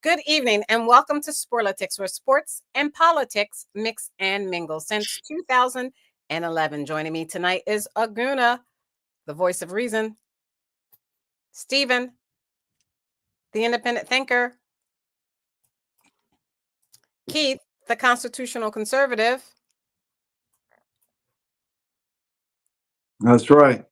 Good evening and welcome to Sporlitiks, where sports and politics mix and mingle since 2011. Joining me tonight is Aguna, the voice of reason, Stephen, the independent thinker, Keith, the constitutional conservative. That's right.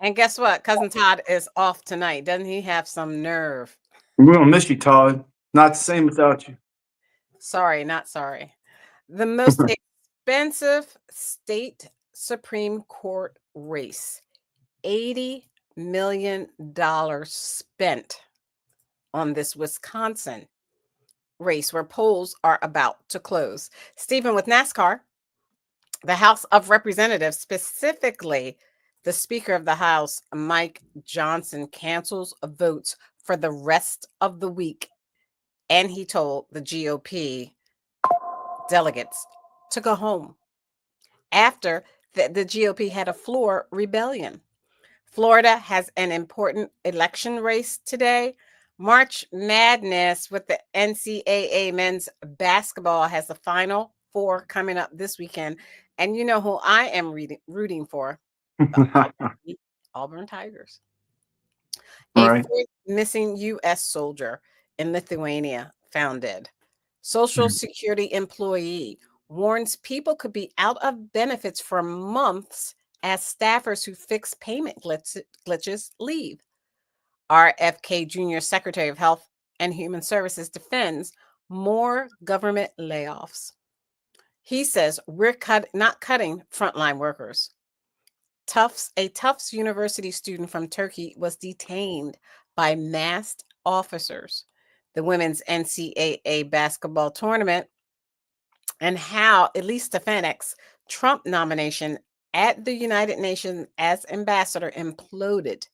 And guess what? Cousin Todd is off tonight. Doesn't he have some nerve? We're going to miss you, Todd. Not the same without you. Sorry, not sorry. The most expensive state Supreme Court race, $80 million spent on this Wisconsin race where polls are about to close. Stephen, with NASCAR, the House of Representatives, specifically the Speaker of the House, Mike Johnson, cancels votes for the rest of the week. And he told the GOP delegates to go home after the GOP had a floor rebellion. Florida has an important election race today. March Madness with the NCAA men's basketball has the Final Four coming up this weekend. And you know who I am rooting for? Auburn Tigers. A fourth missing U.S. soldier in Lithuania found dead. Social Security employee warns people could be out of benefits for months as staffers who fix payment glitches leave. RFK Jr., Secretary of Health and Human Services, defends more government layoffs. He says we're not cutting frontline workers. A Tufts University student from Turkey was detained by masked officers. The women's NCAA basketball tournament, and how Elise Stefanik's Trump nomination at the United Nations as ambassador imploded.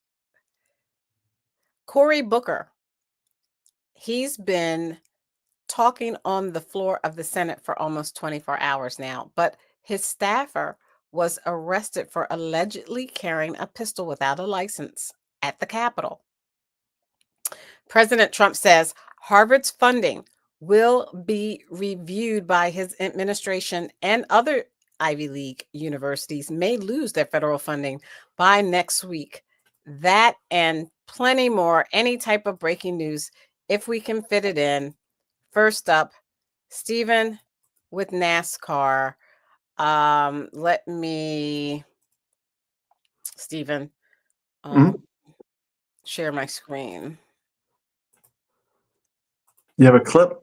Cory Booker, he's been talking on the floor of the Senate for almost 24 hours now, but his staffer was arrested for allegedly carrying a pistol without a license at the Capitol. President Trump says Harvard's funding will be reviewed by his administration, and other Ivy League universities may lose their federal funding by next week. That and plenty more, any type of breaking news, if we can fit it in. First up, Stephen with NASCAR. Let me, Stephen, share my screen. You have a clip?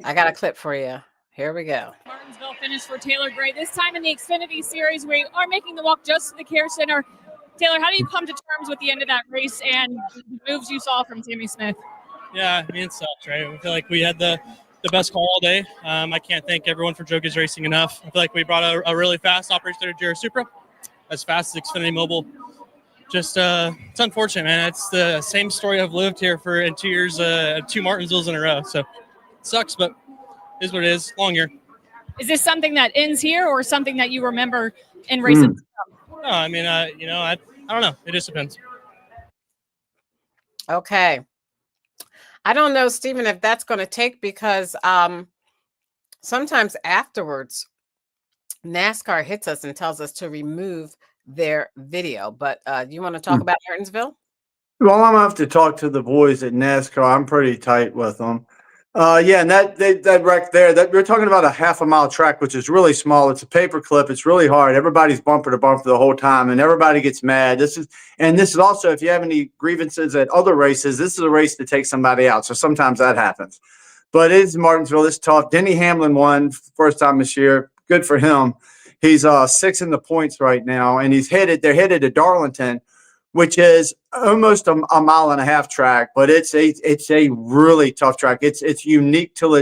I got a clip for you. Here we go. Martinsville finish for Taylor Gray, this time in the Xfinity Series, where you are making the walk just to the Care Center. Taylor, how do you come to terms with the end of that race and the moves you saw from Sammy Smith? Yeah, I mean, it sucks, right? I feel like we had the best call all day. I can't thank everyone for Joki's Racing enough. I feel like we brought a really fast operation to Jarrah Supra, as fast as Xfinity Mobile. Just, it's unfortunate, man. It's the same story I've lived here in 2 years, 2 Martinsvilles in a row. So it sucks, but it is what it is. Long year. Is this something that ends here or something that you remember in races? No, I mean, I don't know. It just depends. Okay. I don't know, Stephen, if that's going to take, because sometimes afterwards, NASCAR hits us and tells us to remove their video. But you want to talk about Martinsville? Well, I'm going to have to talk to the boys at NASCAR. I'm pretty tight with them. Yeah, and that wreck there, we're talking about a half-a-mile track, which is really small. It's a paper clip. It's really hard. Everybody's bumper to bumper the whole time, and everybody gets mad. This is also, if you have any grievances at other races, this is a race to take somebody out. So sometimes that happens. But it is Martinsville. It's tough. Denny Hamlin won first time this year. Good for him. He's 6th in the points right now, and they're headed to Darlington, which is almost a mile and a half track, but it's a really tough track. It's unique to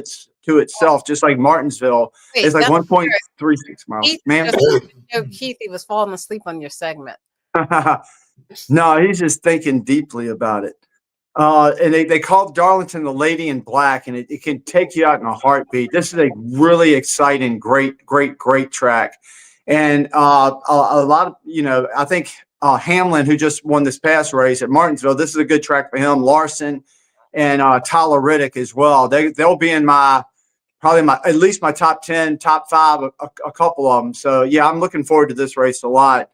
itself, just like Martinsville. Wait, it's like 1.36 miles. Man, Keith, he was falling asleep on your segment. No, he's just thinking deeply about it. And they called Darlington the Lady in Black, and it can take you out in a heartbeat. This is a really exciting, great track. And a lot of, I think Hamlin, who just won this past race at Martinsville, this is a good track for him. Larson and Tyler Riddick as well. They'll be in at least my top 10, top 5, a couple of them. So yeah, I'm looking forward to this race a lot.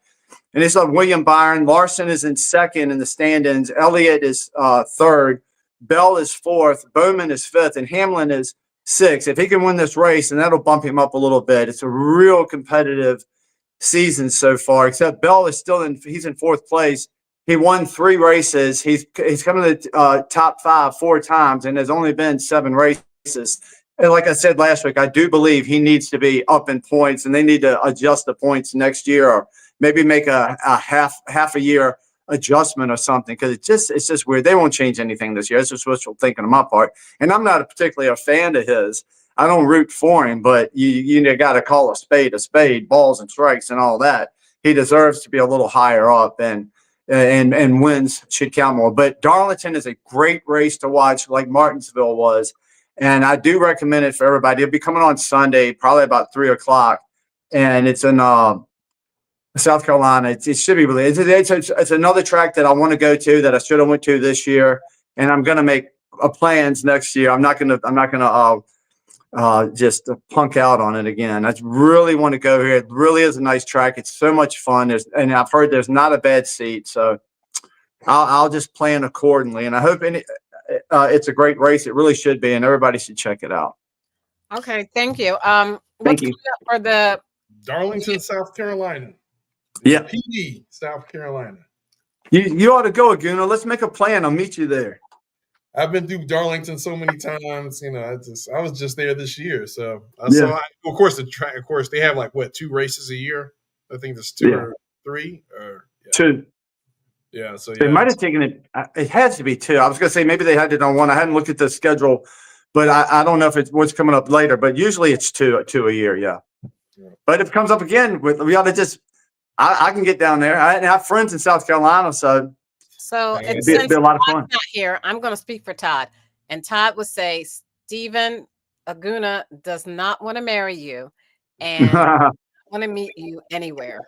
And it's like William Byron. Larson is in second in the standings. Elliott is third. Bell is fourth. Bowman is fifth, and Hamlin is sixth. If he can win this race, then that'll bump him up a little bit. It's a real competitive season so far. Except Bell is he's in fourth place. He won 3 races. He's come to the top 5 4 times, and there's only been 7 races. And like I said last week, I do believe he needs to be up in points, and they need to adjust the points next year, or maybe make a half a year adjustment or something, because it's just weird. They won't change anything this year. That's just wishful thinking on my part. And I'm not particularly a fan of his. I don't root for him, but you got to call a spade, balls and strikes and all that. He deserves to be a little higher up, and wins should count more. But Darlington is a great race to watch, like Martinsville was. And I do recommend it for everybody. It'll be coming on Sunday, probably about 3:00. And it's in South Carolina. It should be really. It's another track that I want to go to that I should have went to this year, and I'm going to make plans next year. I'm not going to just punk out on it again. I really want to go here. It really is a nice track. It's so much fun. And I've heard there's not a bad seat, so I'll just plan accordingly. And I hope it's a great race. It really should be, and everybody should check it out. Okay, thank you. Thank you. For the Darlington, South Carolina. Yeah. PD, South Carolina. You ought to go, Aguna. Let's make a plan. I'll meet you there. I've been through Darlington so many times. I was just there this year, so I saw. Of course, the track. Of course, they have 2 races a year. I think there's 2 or 3 or 2. Yeah, so they might have taken it. It has to be 2. I was going to say maybe they had it on 1. I hadn't looked at the schedule, but I don't know if it's what's coming up later. But usually it's 2 a year. Yeah. But if it comes up again, we ought to just. I can get down there. I have friends in South Carolina, so since it'd be a lot of fun. Todd's not here, I'm going to speak for Todd, and Todd would say Stephen Aguna does not want to marry you, and want to meet you anywhere.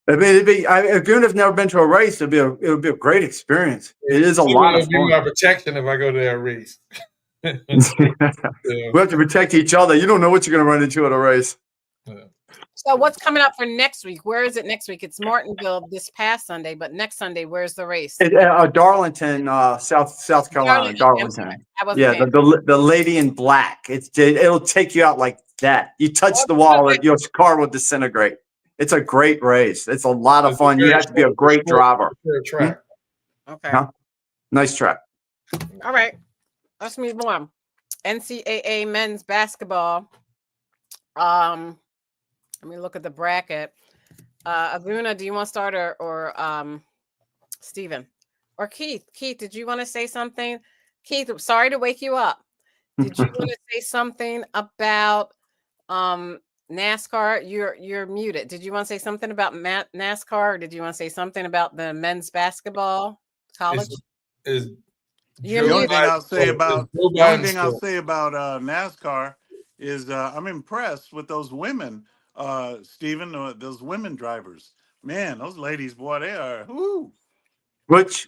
I mean, Aguna's never been to a race. It would be a great experience. It is a lot of fun. My protection if I go to that race. We have to protect each other. You don't know what you're going to run into at a race. Yeah. So what's coming up for next week? Where is it next week? It's Martinsville this past Sunday, but next Sunday, where's the race? Darlington, South Carolina. Darlington. Yeah, the lady in black. It'll take you out like that. You touch the wall, your car will disintegrate. It's a great race. It's a lot of fun. You have to be a great driver. Okay. Huh? Nice track. All right. Let's move on. NCAA men's basketball. Let me look at the bracket. Aguna, do you want to start or Stephen? Or Keith? Keith, did you want to say something? Keith, sorry to wake you up. Did you want to say something about NASCAR? You're muted. Did you want to say something about NASCAR, or did you want to say something about the men's basketball college? The only thing I'll say about NASCAR is I'm impressed with those women, Stephen, those women drivers. Man, those ladies, boy, they are. Whoo. Which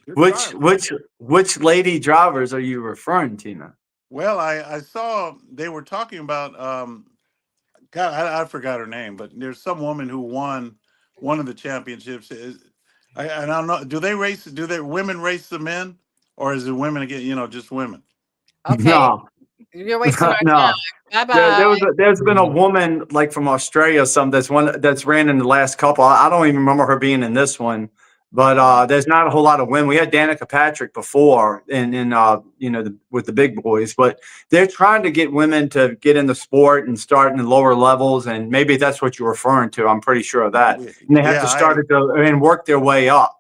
lady drivers are you referring to now? Well, I saw they were talking about God, I forgot her name, but there's some woman who won one of the championships. I don't know. Do women race the men, or is it women again? Just women? Okay. No. You're wasting our time. Bye-bye. There's been a woman like from Australia, that's ran in the last couple. I don't even remember her being in this one, but there's not a whole lot of women. We had Danica Patrick before with the big boys, but they're trying to get women to get in the sport and start in the lower levels, and maybe that's what you're referring to. I'm pretty sure of that. And they have to start and work their way up.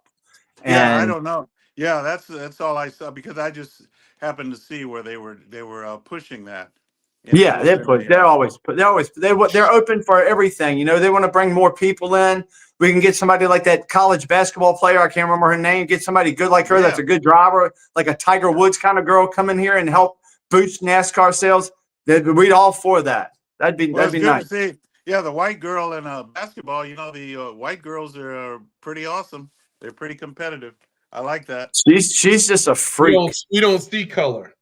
Yeah, I don't know. Yeah, that's all I saw, because I just happened to see where they were pushing that. Yeah, they're open for everything. They want to bring more people in. We can get somebody like that college basketball player. I can't remember her name. Get somebody good like her. That's a good driver, like a Tiger Woods kind of girl, come in here and help boost NASCAR sales. We'd all for that. That'd be nice. To see. Yeah, the white girl in basketball. The white girls are pretty awesome. They're pretty competitive. I like that. She's just a freak. We don't see color.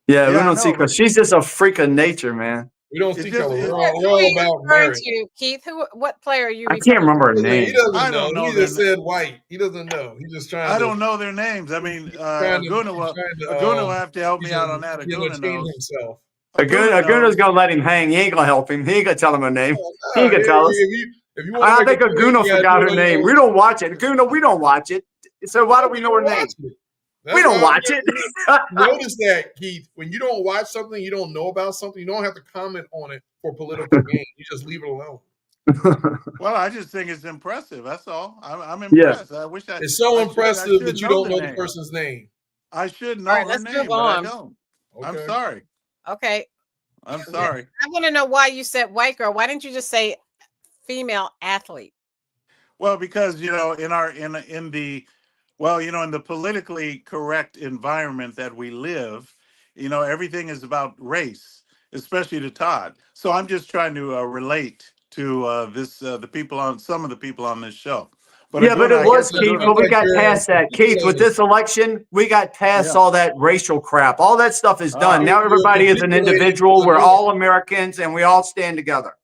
Yeah, we Yeah, I don't see know, because but she's just a freak of nature, man. We don't it's see just color. it, We're Who are all you about referring merit. to, Keith? What player are you I referring can't remember her Yeah, he name. doesn't I know. don't know He just their said white. He doesn't know. He's just trying I to don't know their names. I mean, trying to Aguna will have to help me out on that. you Aguna entertain knows. himself. Aguna Aguna's knows. gonna let him hang. He ain't gonna help him. He ain't gonna tell him her name. Oh, He no, ain't gonna tell us. if you want to I make think a point, Aguna you gotta forgot do her it on your name. own. We don't watch it. Aguna, we don't watch it. So why do we know her name? Watch it. We That's don't why watch it. notice that, Keith. When you don't watch something, you don't know about something. You don't have to comment on it for political gain. You just leave it alone. Well, I just think it's impressive. That's all. I'm Yeah. impressed. I wish It's so I impressive should that you know don't the know the name. person's name. I should All know right, her let's move name, but I on. don't. Okay. I'm sorry. Okay. I'm sorry. I want to know why you said white girl. Why didn't you just say female athlete? Well, because in our in the in the politically correct environment that we live, everything is about race, especially to Todd. So I'm just trying to relate to the people on some of the people on this show. But Yeah, but Aguna, it I was guess Keith, Sounds but Aguna, we like got you're past that. Keith, with this election, we got past yeah. all that racial crap. All that stuff is done. Now you're everybody is an capitulating individual. for the We're North. all Americans and we all stand together.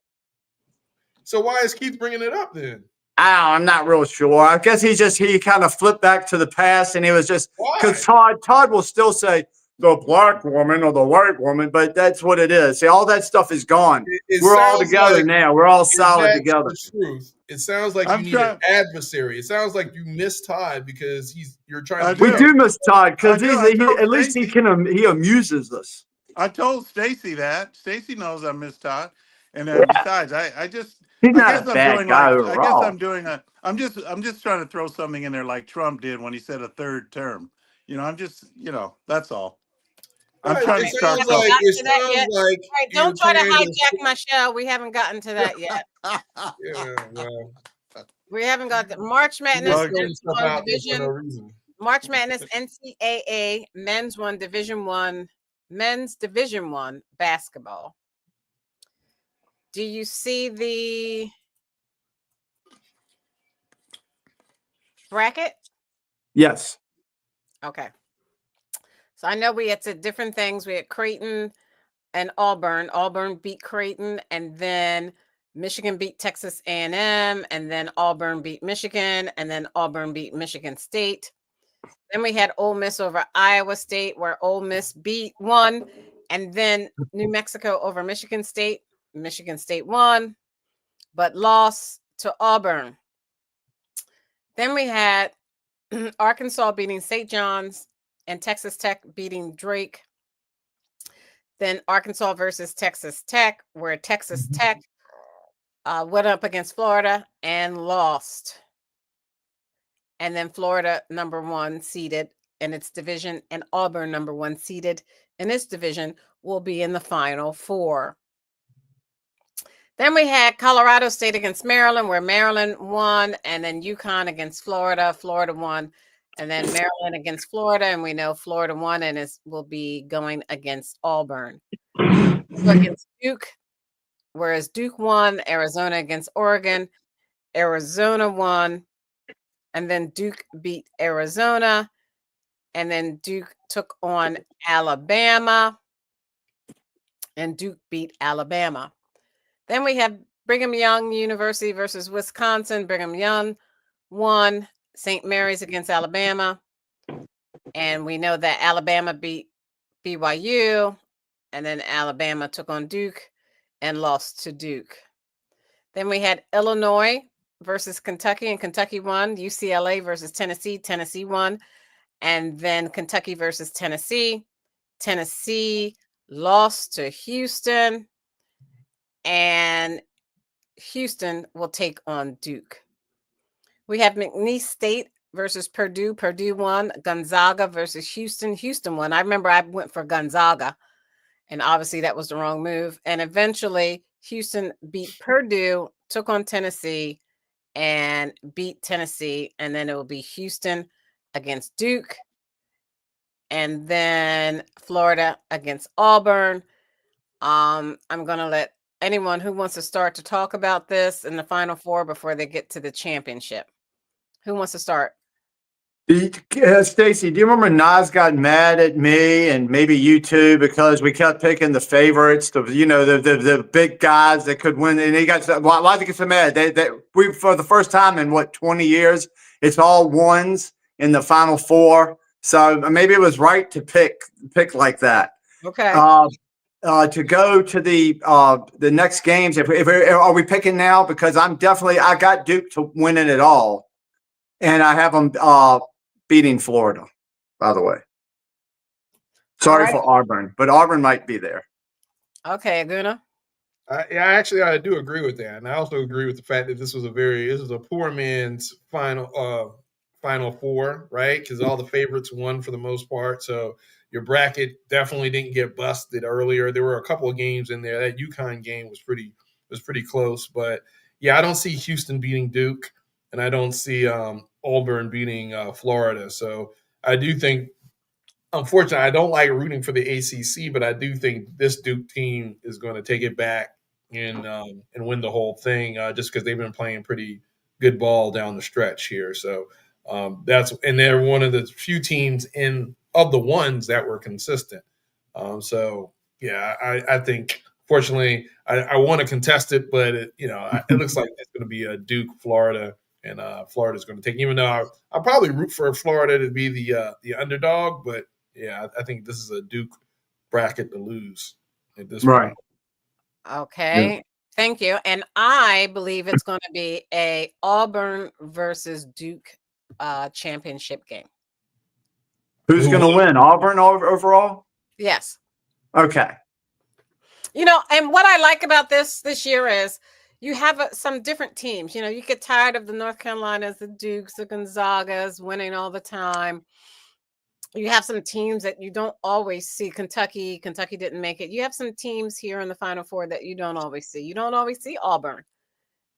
So why is Keith bringing it up then? I'm not real sure. I guess he kind of flipped back to the past and he was just because Why? Todd will still say the black woman or the white woman, but that's what it is. See, all that stuff is gone. It We're all sounds together like, now. We're all if solid that's together. the truth, it sounds like you I'm need an trying. adversary. It sounds like you miss Todd because you're trying I to. We do. do miss Todd I because do. I told at least Stacy. he amuses us. I told Stacy that. Stacy knows I miss Todd. And Yeah, besides, he's I not guess a I'm bad doing guy like I guess overall. I'm doing a I'm just trying to throw something in there like Trump did when he said a third term. I'm just that's all. I'm Right. trying All to right, we start haven't something. gotten It to that sounds yet. like All right, you're don't try to trying hijack to. my show. We haven't gotten to that yet. Yeah. Well, We haven't got the March you're just Madness Okay. throwing Men's stuff one out there for no division. reason. March Madness NCAA Men's One Division One Men's Division One basketball. Do you see the bracket? Yes. Okay. So I know we had to different things. We had Creighton and Auburn. Auburn beat Creighton, and then Michigan beat Texas A&M, and then Auburn beat Michigan, and then Auburn beat Michigan State. Then we had Ole Miss over Iowa State, where Ole Miss won, and then New Mexico over Michigan State. Michigan State won, but lost to Auburn. Then we had Arkansas beating St. John's and Texas Tech beating Drake. Then Arkansas versus Texas Tech, where Texas Tech went up against Florida and lost. And then Florida, number 1 seeded in its division, and Auburn, number 1 seeded in its division, will be in the Final Four. Then we had Colorado State against Maryland, where Maryland won, and then UConn against Florida. Florida won, and then Maryland against Florida, and we know Florida won and will be going against Auburn. Against Duke, whereas Duke won. Arizona against Oregon. Arizona won, and then Duke beat Arizona, and then Duke took on Alabama, and Duke beat Alabama. Then we have Brigham Young University versus Wisconsin. Brigham Young won. St. Mary's against Alabama, and we know that Alabama beat BYU, and then Alabama took on Duke and lost to Duke. Then we had Illinois versus Kentucky, and Kentucky won. UCLA versus Tennessee. Tennessee won. And then Kentucky versus Tennessee. Tennessee lost to Houston, and Houston will take on Duke. We have McNeese State versus Purdue. Purdue won. Gonzaga versus Houston. Houston won. I remember I went for Gonzaga, and obviously that was the wrong move. And eventually Houston beat Purdue, took on Tennessee, and beat Tennessee. And then it will be Houston against Duke, and then Florida against Auburn. I'm going to let anyone who wants to start to talk about this in the Final Four before they get to the championship. Who wants to start? Stacy, do you remember Nas got mad at me and maybe you too because we kept picking the favorites, the big guys that could win, and he got why did he get so mad? We for the first time in 20 years, it's all ones in the Final Four. So maybe it was right to pick like that. Okay. To go to the next games, are we picking now? Because I got Duke to winning it all, and I have them beating Florida, by the way. Sorry for Auburn, but Auburn might be there. Okay, Aguna. I do agree with that, and I also agree with the fact that this was a poor man's final four, right? Because all the favorites won for the most part. So your bracket definitely didn't get busted earlier. There were a couple of games in there. That UConn game was pretty close, but yeah, I don't see Houston beating Duke, and I don't see Auburn beating Florida. So I do think, unfortunately, I don't like rooting for the ACC, but I do think this Duke team is going to take it back and win the whole thing, just because they've been playing pretty good ball down the stretch here. So and they're one of the few teams of the ones that were consistent. I think, fortunately, I want to contest it, but it looks like it's going to be a Duke, Florida, and Florida's going to take. Even though I'll probably root for Florida to be the underdog, but yeah, I think this is a Duke bracket to lose at this point. Okay. Yeah. Thank you. And I believe it's going to be a Auburn versus Duke championship game. Who's going to win? Auburn overall? Yes. Okay. And what I like about this year is you have some different teams. You get tired of the North Carolinas, the Dukes, the Gonzagas winning all the time. You have some teams that you don't always see. Kentucky didn't make it. You have some teams here in the Final Four that you don't always see. You don't always see Auburn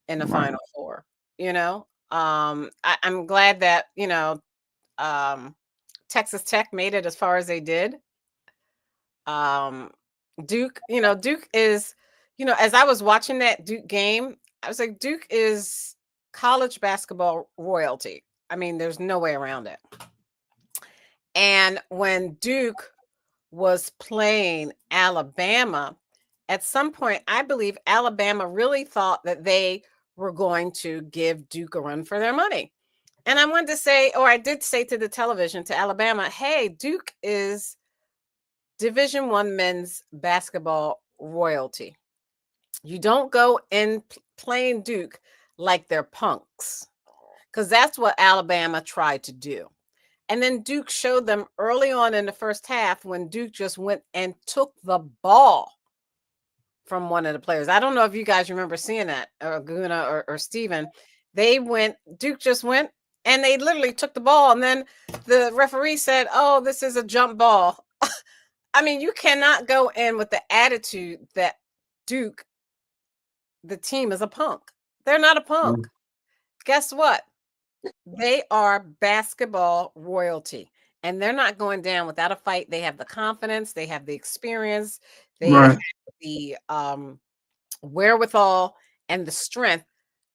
in the Final Four. I'm glad that Texas Tech made it as far as they did. Duke is, as I was watching that Duke game, I was like, Duke is college basketball royalty. I mean, there's no way around it. And when Duke was playing Alabama, at some point, I believe Alabama really thought that they were going to give Duke a run for their money. And I wanted to say, or I did say to the television, to Alabama, hey, Duke is Division I men's basketball royalty. You don't go in playing Duke like they're punks, because that's what Alabama tried to do. And then Duke showed them early on in the first half when Duke just went and took the ball from one of the players. I don't know if you guys remember seeing that, or Guna or Steven. Duke just went and they literally took the ball. And then the referee said, oh, this is a jump ball. I mean, you cannot go in with the attitude that Duke, the team, is a punk. They're not a punk. Guess what? They are basketball royalty, and they're not going down without a fight. They have the confidence, they have the experience, they have the wherewithal and the strength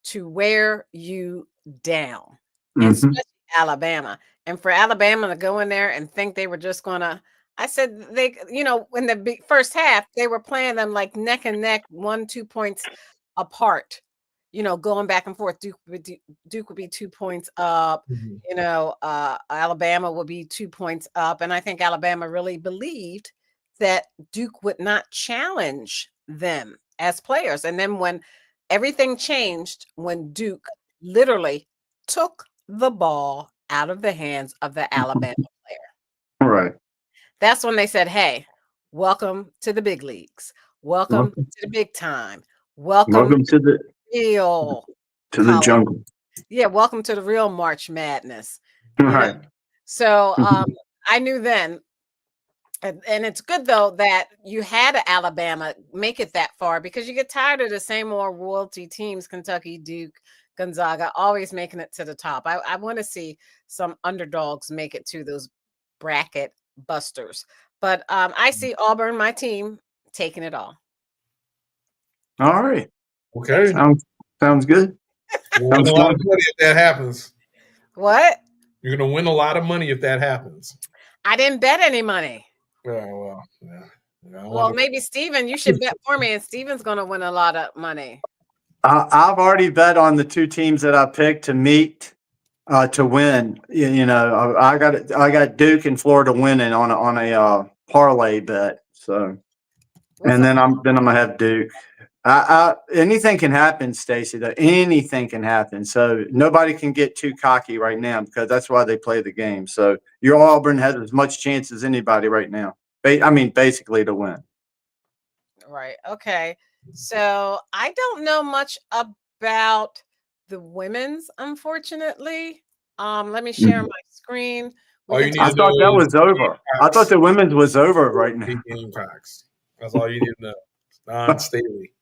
to wear you down, and especially Alabama. And for Alabama to go in there and think they were just going to, I said, in the first half, they were playing them like neck and neck, 1-2 points apart. Going back and forth. Duke would be 2 points up. Alabama would be 2 points up. And I think Alabama really believed that Duke would not challenge them as players. And then when everything changed, when Duke literally took the ball out of the hands of the Alabama player. Right. That's when they said, hey, welcome to the big leagues. Welcome to the big time. Welcome to the real the jungle. Yeah, welcome to the real March Madness. Right. So I knew then, and it's good though that you had Alabama make it that far, because you get tired of the same old royalty teams, Kentucky, Duke, Gonzaga, always making it to the top. I want to see some underdogs make it to those bracket busters. But I see Auburn, my team, taking it all. All right. Okay. Sounds good. We'll win a lot of money if that happens. What? You're going to win a lot of money if that happens. I didn't bet any money. Well, yeah. Well, maybe Steven, you should bet for me, and Steven's going to win a lot of money. I've already bet on the two teams that I picked to meet to win. You know, I got Duke and Florida winning on a parlay bet. So, and then I'm gonna have Duke. Anything can happen, Stacy. Though anything can happen. So nobody can get too cocky right now because that's why they play the game. So your Auburn has as much chance as anybody right now. I mean, basically to win. Right. Okay. So I don't know much about the women's, unfortunately. Let me share my screen. I thought that was over. I thought the women's was over right now. Gamecocks. That's all you need to know. Don Staley.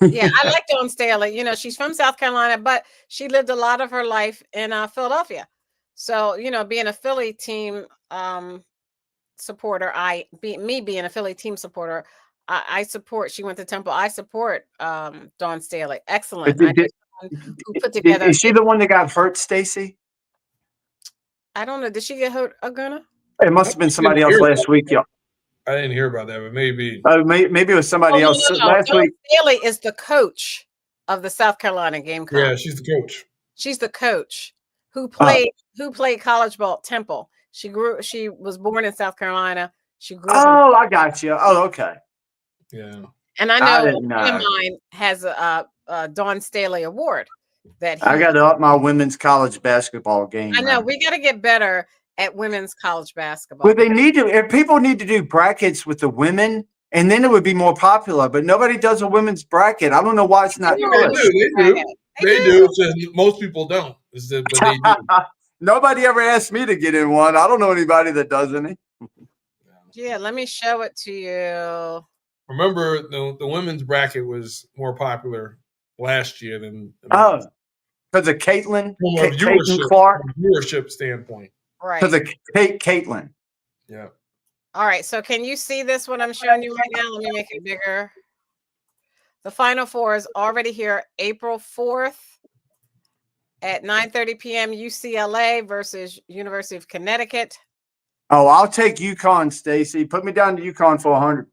Yeah, I like Dawn Staley. You know, she's from South Carolina, but she lived a lot of her life in Philadelphia. So, you know, being a Philly team supporter, me being a Philly team supporter, I support. She went to Temple. I support Dawn Staley. Excellent. Who put together? Is she the one that got hurt, Stacy? I don't know. Did she get hurt, Aguna? It must have been somebody else last week, y'all. I didn't hear about that, but maybe. Oh, maybe it was somebody else last week. Staley is the coach of the South Carolina Gamecocks. Yeah, she's the coach. She's the coach who played college ball at Temple. She was born in South Carolina. She grew up. Oh, I got you. Oh, okay. Yeah. And I know a friend of mine has a Dawn Staley award. I got to up my women's college basketball game. I know we got to get better at women's college basketball. Well, they need to. If people need to do brackets with the women, and then it would be more popular. But nobody does a women's bracket. I don't know why it's not. They do. It's just most people don't. But they do. Nobody ever asked me to get in one. I don't know anybody that does any. Yeah, let me show it to you. Remember, the women's bracket was more popular last year than because of Caitlin, from a viewership standpoint. Right. Because of Caitlin. Yeah. All right. So can you see this, what I'm showing you right now? Let me make it bigger. The Final Four is already here, April 4th at 9:30 p.m. UCLA versus University of Connecticut. Oh, I'll take UConn, Stacy. Put me down to UConn for 100.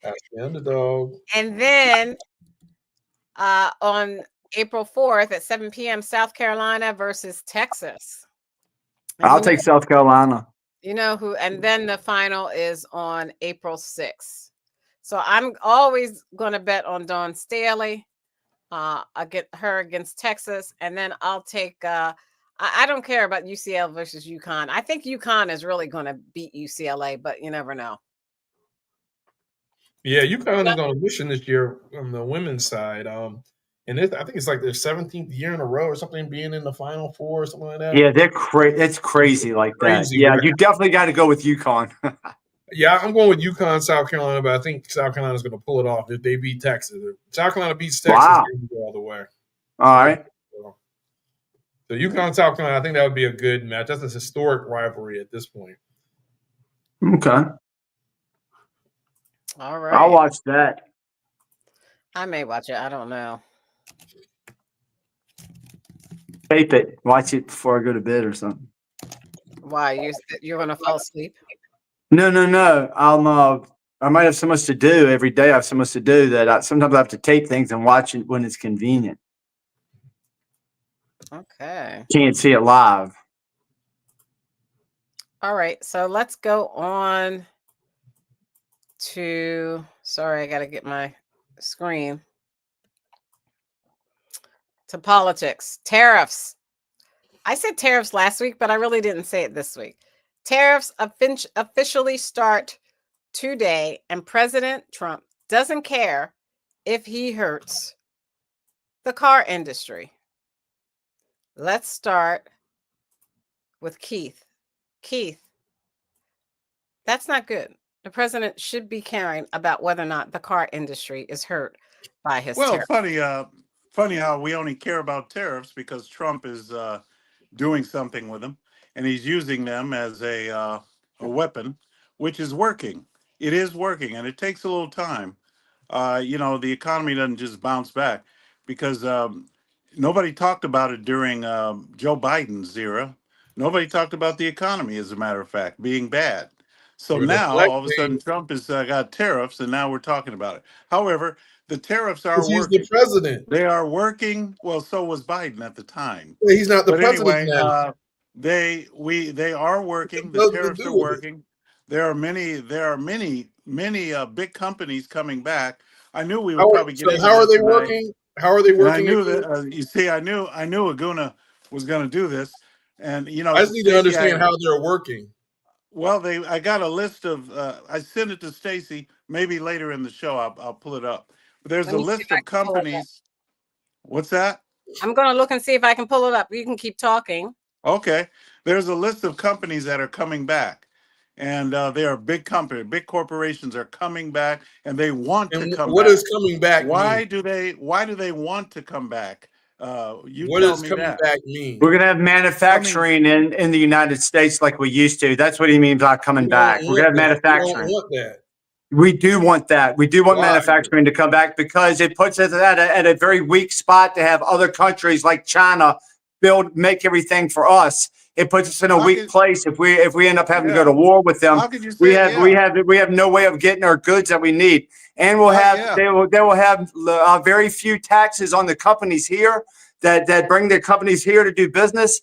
That's the underdog. And then on April 4th at 7 p.m., South Carolina versus Texas. I'll take South Carolina. You know who? And then the final is on April 6th. So I'm always going to bet on Dawn Staley. I get her against Texas, and then I'll take. I don't care about UCL versus UConn. I think UConn is really going to beat UCLA, but you never know. Yeah, UConn is on a mission this year on the women's side. And I think it's like their 17th year in a row or something being in the Final Four or something like that. Yeah, they're it's crazy like that. Yeah, you definitely got to go with UConn. Yeah, I'm going with UConn, South Carolina, but I think South Carolina is going to pull it off if they beat Texas. If South Carolina beats Texas, they're going to go all the way. All right. So UConn, South Carolina, I think that would be a good match. That's a historic rivalry at this point. Okay. All right. I'll watch that. I may watch it. I don't know. Tape it. Watch it before I go to bed or something. Why? You're going to fall asleep? No. I might have so much to do every day. I have so much to do that sometimes I have to tape things and watch it when it's convenient. Okay. Can't see it live. All right. So let's go on to. Sorry, I got to get my screen. To politics. Tariffs. I said tariffs last week, but I really didn't say it this week. Tariffs officially start today, and President Trump doesn't care if he hurts the car industry. Let's start with Keith. Keith, that's not good. The president should be caring about whether or not the car industry is hurt by his tariffs. Funny how we only care about tariffs because Trump is doing something with them, and he's using them as a weapon, which is working. It is working, and it takes a little time. The economy doesn't just bounce back because nobody talked about it during Joe Biden's era. Nobody talked about the economy, as a matter of fact, being bad. So We're now all of a deflecting sudden Trump has got tariffs, and now we're talking about it. However, the tariffs are because he's the working. president. They are working. Well, so was Biden at the time. He's not the But president anyway, now. they are What working. The does to tariffs do are with it? working. There are many big companies coming back. I knew we would probably get into How are this they tonight, working? How are they and I working knew that. again? You see, I knew Aguna was going to do this, and I just need to Stacy, understand how they're working. I got a list of. I sent it to Stacy. Maybe later in the show, I'll pull it up. But there's Let a me see if list I of can pull it up. companies. What's that? I'm going to look and see if I can pull it up. You can keep talking. Okay, there's a list of companies that are coming back, and they are big companies, big corporations are coming back, and they want to And come what back. does coming back mean? Why do they want to come back? You What tell does me coming that. back mean? We're going to have manufacturing in the United States like we used to. That's what he means by coming We back. don't We're going to want have that. We don't manufacturing. want that. We do want that. We do want Why? manufacturing to come back because it puts us at a very weak spot to have other countries like China make everything for us. It puts us in a How weak could- place if we end up having to go Yeah. to war with them. How could you We say have no way of getting our goods that we need, and Yeah. they will have very few taxes on the companies here that bring their companies here to do business.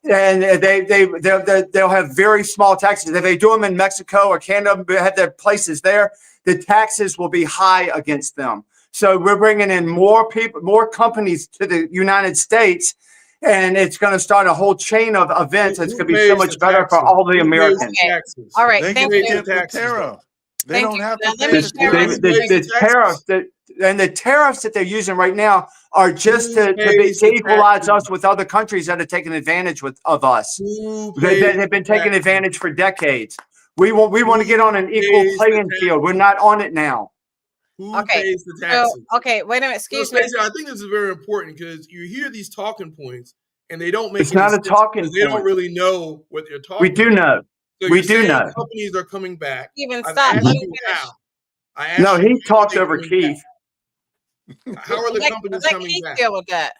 And they'll have very small taxes. If they do them in Mexico or Canada, have their places there, the taxes will be high against them. So we're bringing in more people, more companies to the United States, and it's going to start a whole chain of events. It's Who going to be so pays much the better for taxes? all the Who pays Americans. the taxes? All right. They Thank can you. get the Taxes, tariff. They Thank don't you. have Now, to let pay me the share tariff. with The tariffs the tariffs that they're using right now are just Who pays to the equalize taxes? us with other countries that are taking advantage of us. Who They pays have been the taking taxes? advantage for decades. We want to get on an equal pays the playing field. We're not on it now. Who Okay. pays the So, taxes? okay, wait a minute. So, Excuse me. Stacey, I think this is very important because you hear these talking points and they don't make It's any not a sense talking because they don't point. really know what they're talking We do about. know. So We you're do saying know. companies are coming back. Steven, I've stop. asked Let me you finish. how. I asked No, you he how are talked they over coming Keith. back? How are the companies Let coming Keith back? deal with that.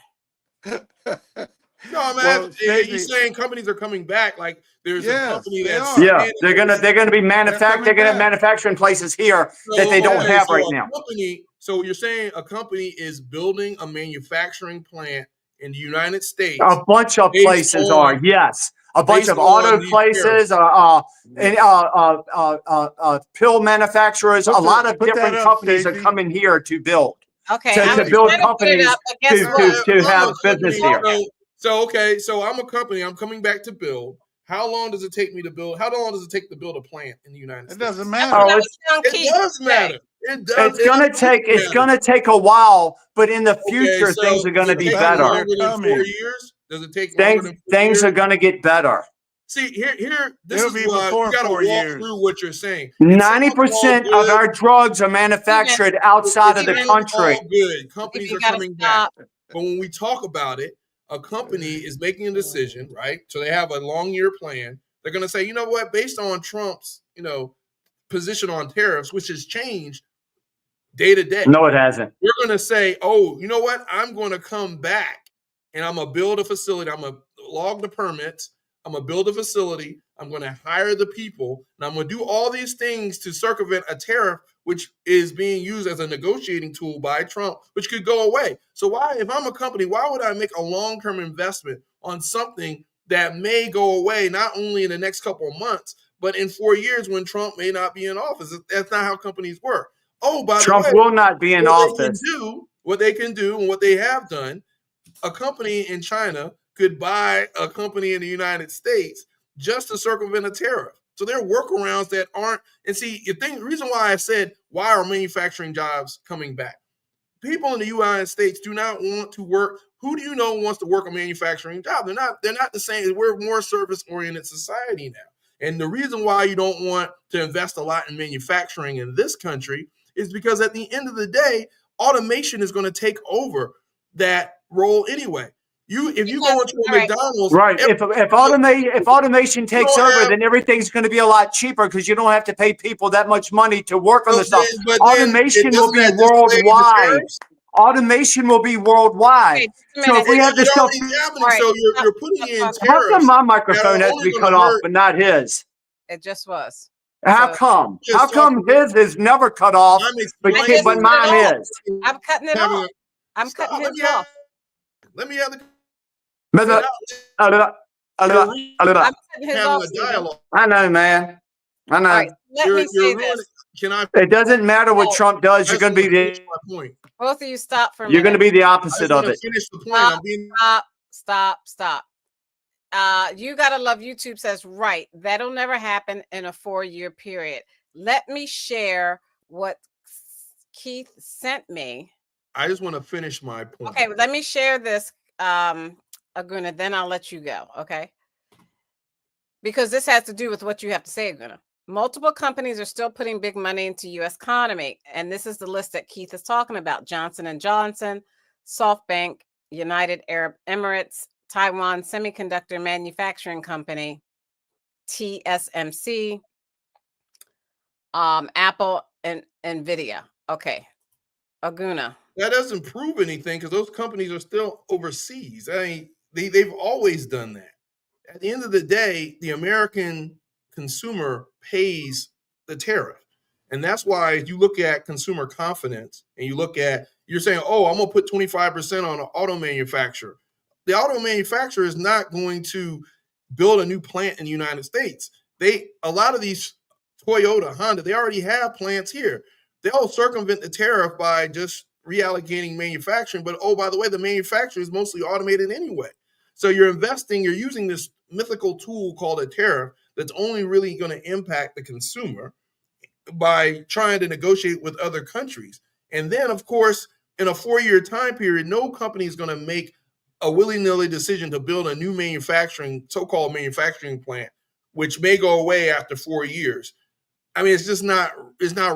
No, I'm Well, asking. Stacey, He's saying companies are coming back. Like there's a yes, company they that's are. Yeah, standing they're gonna be They're manufacturing. coming They're gonna have back. manufacturing places here that they don't Okay, have so right a now. company. So you're saying a company is building a manufacturing plant in the United States A bunch of based places on are, yes. A bunch based of on auto these places, pill manufacturers. A lot of put that different up, companies are Stacey. coming here to build, Okay, I'm to going to build try to put it companies up, but guess So what? if I'm have a business company, here. okay, so I'm a company. I'm coming back to build. How long does it take me to build? How long does it take to build a plant in the United It States? doesn't That's matter. what I Oh, was telling It Keith does today. matter. It does. it's gonna take a while, but in the Okay, future so things are does gonna it be take fact that better. they're longer than 4 coming. years? Does it take longer than 4 Things years? are gonna get better. See, this It'll is be why you before got to 4 walk years. through what you're saying. It sounds all 90% of good. our drugs are manufactured outside of the It sounds country. all good. If Companies you are got to coming back. stop. But when we talk about it, a company is making a decision, right? So they have a long year plan. They're going to say, you know what, based on Trump's, position on tariffs, which has changed day to day, No, it hasn't. we're going to say, oh, you know what, I'm going to come back and I'm going to build a facility. I'm going to log the permits. I'm going to build a facility. I'm going to hire the people. And I'm going to do all these things to circumvent a tariff, which is being used as a negotiating tool by Trump, which could go away. So if I'm a company, why would I make a long-term investment on something that may go away, not only in the next couple of months, but in 4 years when Trump may not be in office? That's not how companies work. Oh, by the Trump way, will not be in office. what they can do and what they have done, a company in China could buy a company in the United States just to circumvent a tariff. So there are workarounds that aren't. And see, the reason why I said, why are manufacturing jobs coming back? People in the United States do not want to work. Who do you know wants to work a manufacturing job? They're not the same. We're a more service-oriented society now. And the reason why you don't want to invest a lot in manufacturing in this country is because at the end of the day, automation is going to take over that role anyway. If you go into a McDonald's, right? If automation takes over, then everything's going to be a lot cheaper because you don't have to pay people that much money to work on the stuff. Automation will be worldwide. Automation will be worldwide. Okay, just a So if minute. we have this It's stuff, already happening. All right, So stop, you're putting stop in talking. how come tariffs my that microphone are has to only be going cut to off, hurt. but not his? It just was. How So come? How Just come talking. his is never cut off, I'm but I explaining just but cut it mine off. is? I'm cutting it having off. a I'm stop. cutting Let his me off. have the But without you're I'm cutting his having off, a Stephen. dialogue. I know, man. I All know. right, let me You're say ruining. this. Can I? It doesn't matter what No, Trump does. I You're just going to want be to finish the my point. both of you stop for a you're going to minute. be the I opposite just want of to it. finish the point. I'm being. Stop. You gotta love YouTube says right. That'll never happen in a 4-year period. Let me share what Keith sent me. I just want to finish my point. Okay, let me share this, Aguna, then I'll let you go. Okay. Because this has to do with what you have to say, Aguna. Multiple companies are still putting big money into U.S. economy, and this is the list that Keith is talking about: Johnson & Johnson, SoftBank, United Arab Emirates, Taiwan Semiconductor Manufacturing Company, TSMC, Apple, and NVIDIA. Okay, Aguna. That doesn't prove anything because those companies are still overseas. I mean, they've always done that. At the end of the day, the American consumer pays the tariff. And that's why if you look at consumer confidence and you look at, you're saying, oh, I'm going to put 25% on an auto manufacturer. The auto manufacturer is not going to build a new plant in the United States. A lot of these Toyota, Honda, they already have plants here. They'll circumvent the tariff by just reallocating manufacturing. But oh, by the way, the manufacturer is mostly automated anyway. So you're using this mythical tool called a tariff that's only really going to impact the consumer by trying to negotiate with other countries. And then, of course, in a 4-year time period, no company is going to make a willy-nilly decision to build a new so-called manufacturing plant, which may go away after 4 years. I mean, it's not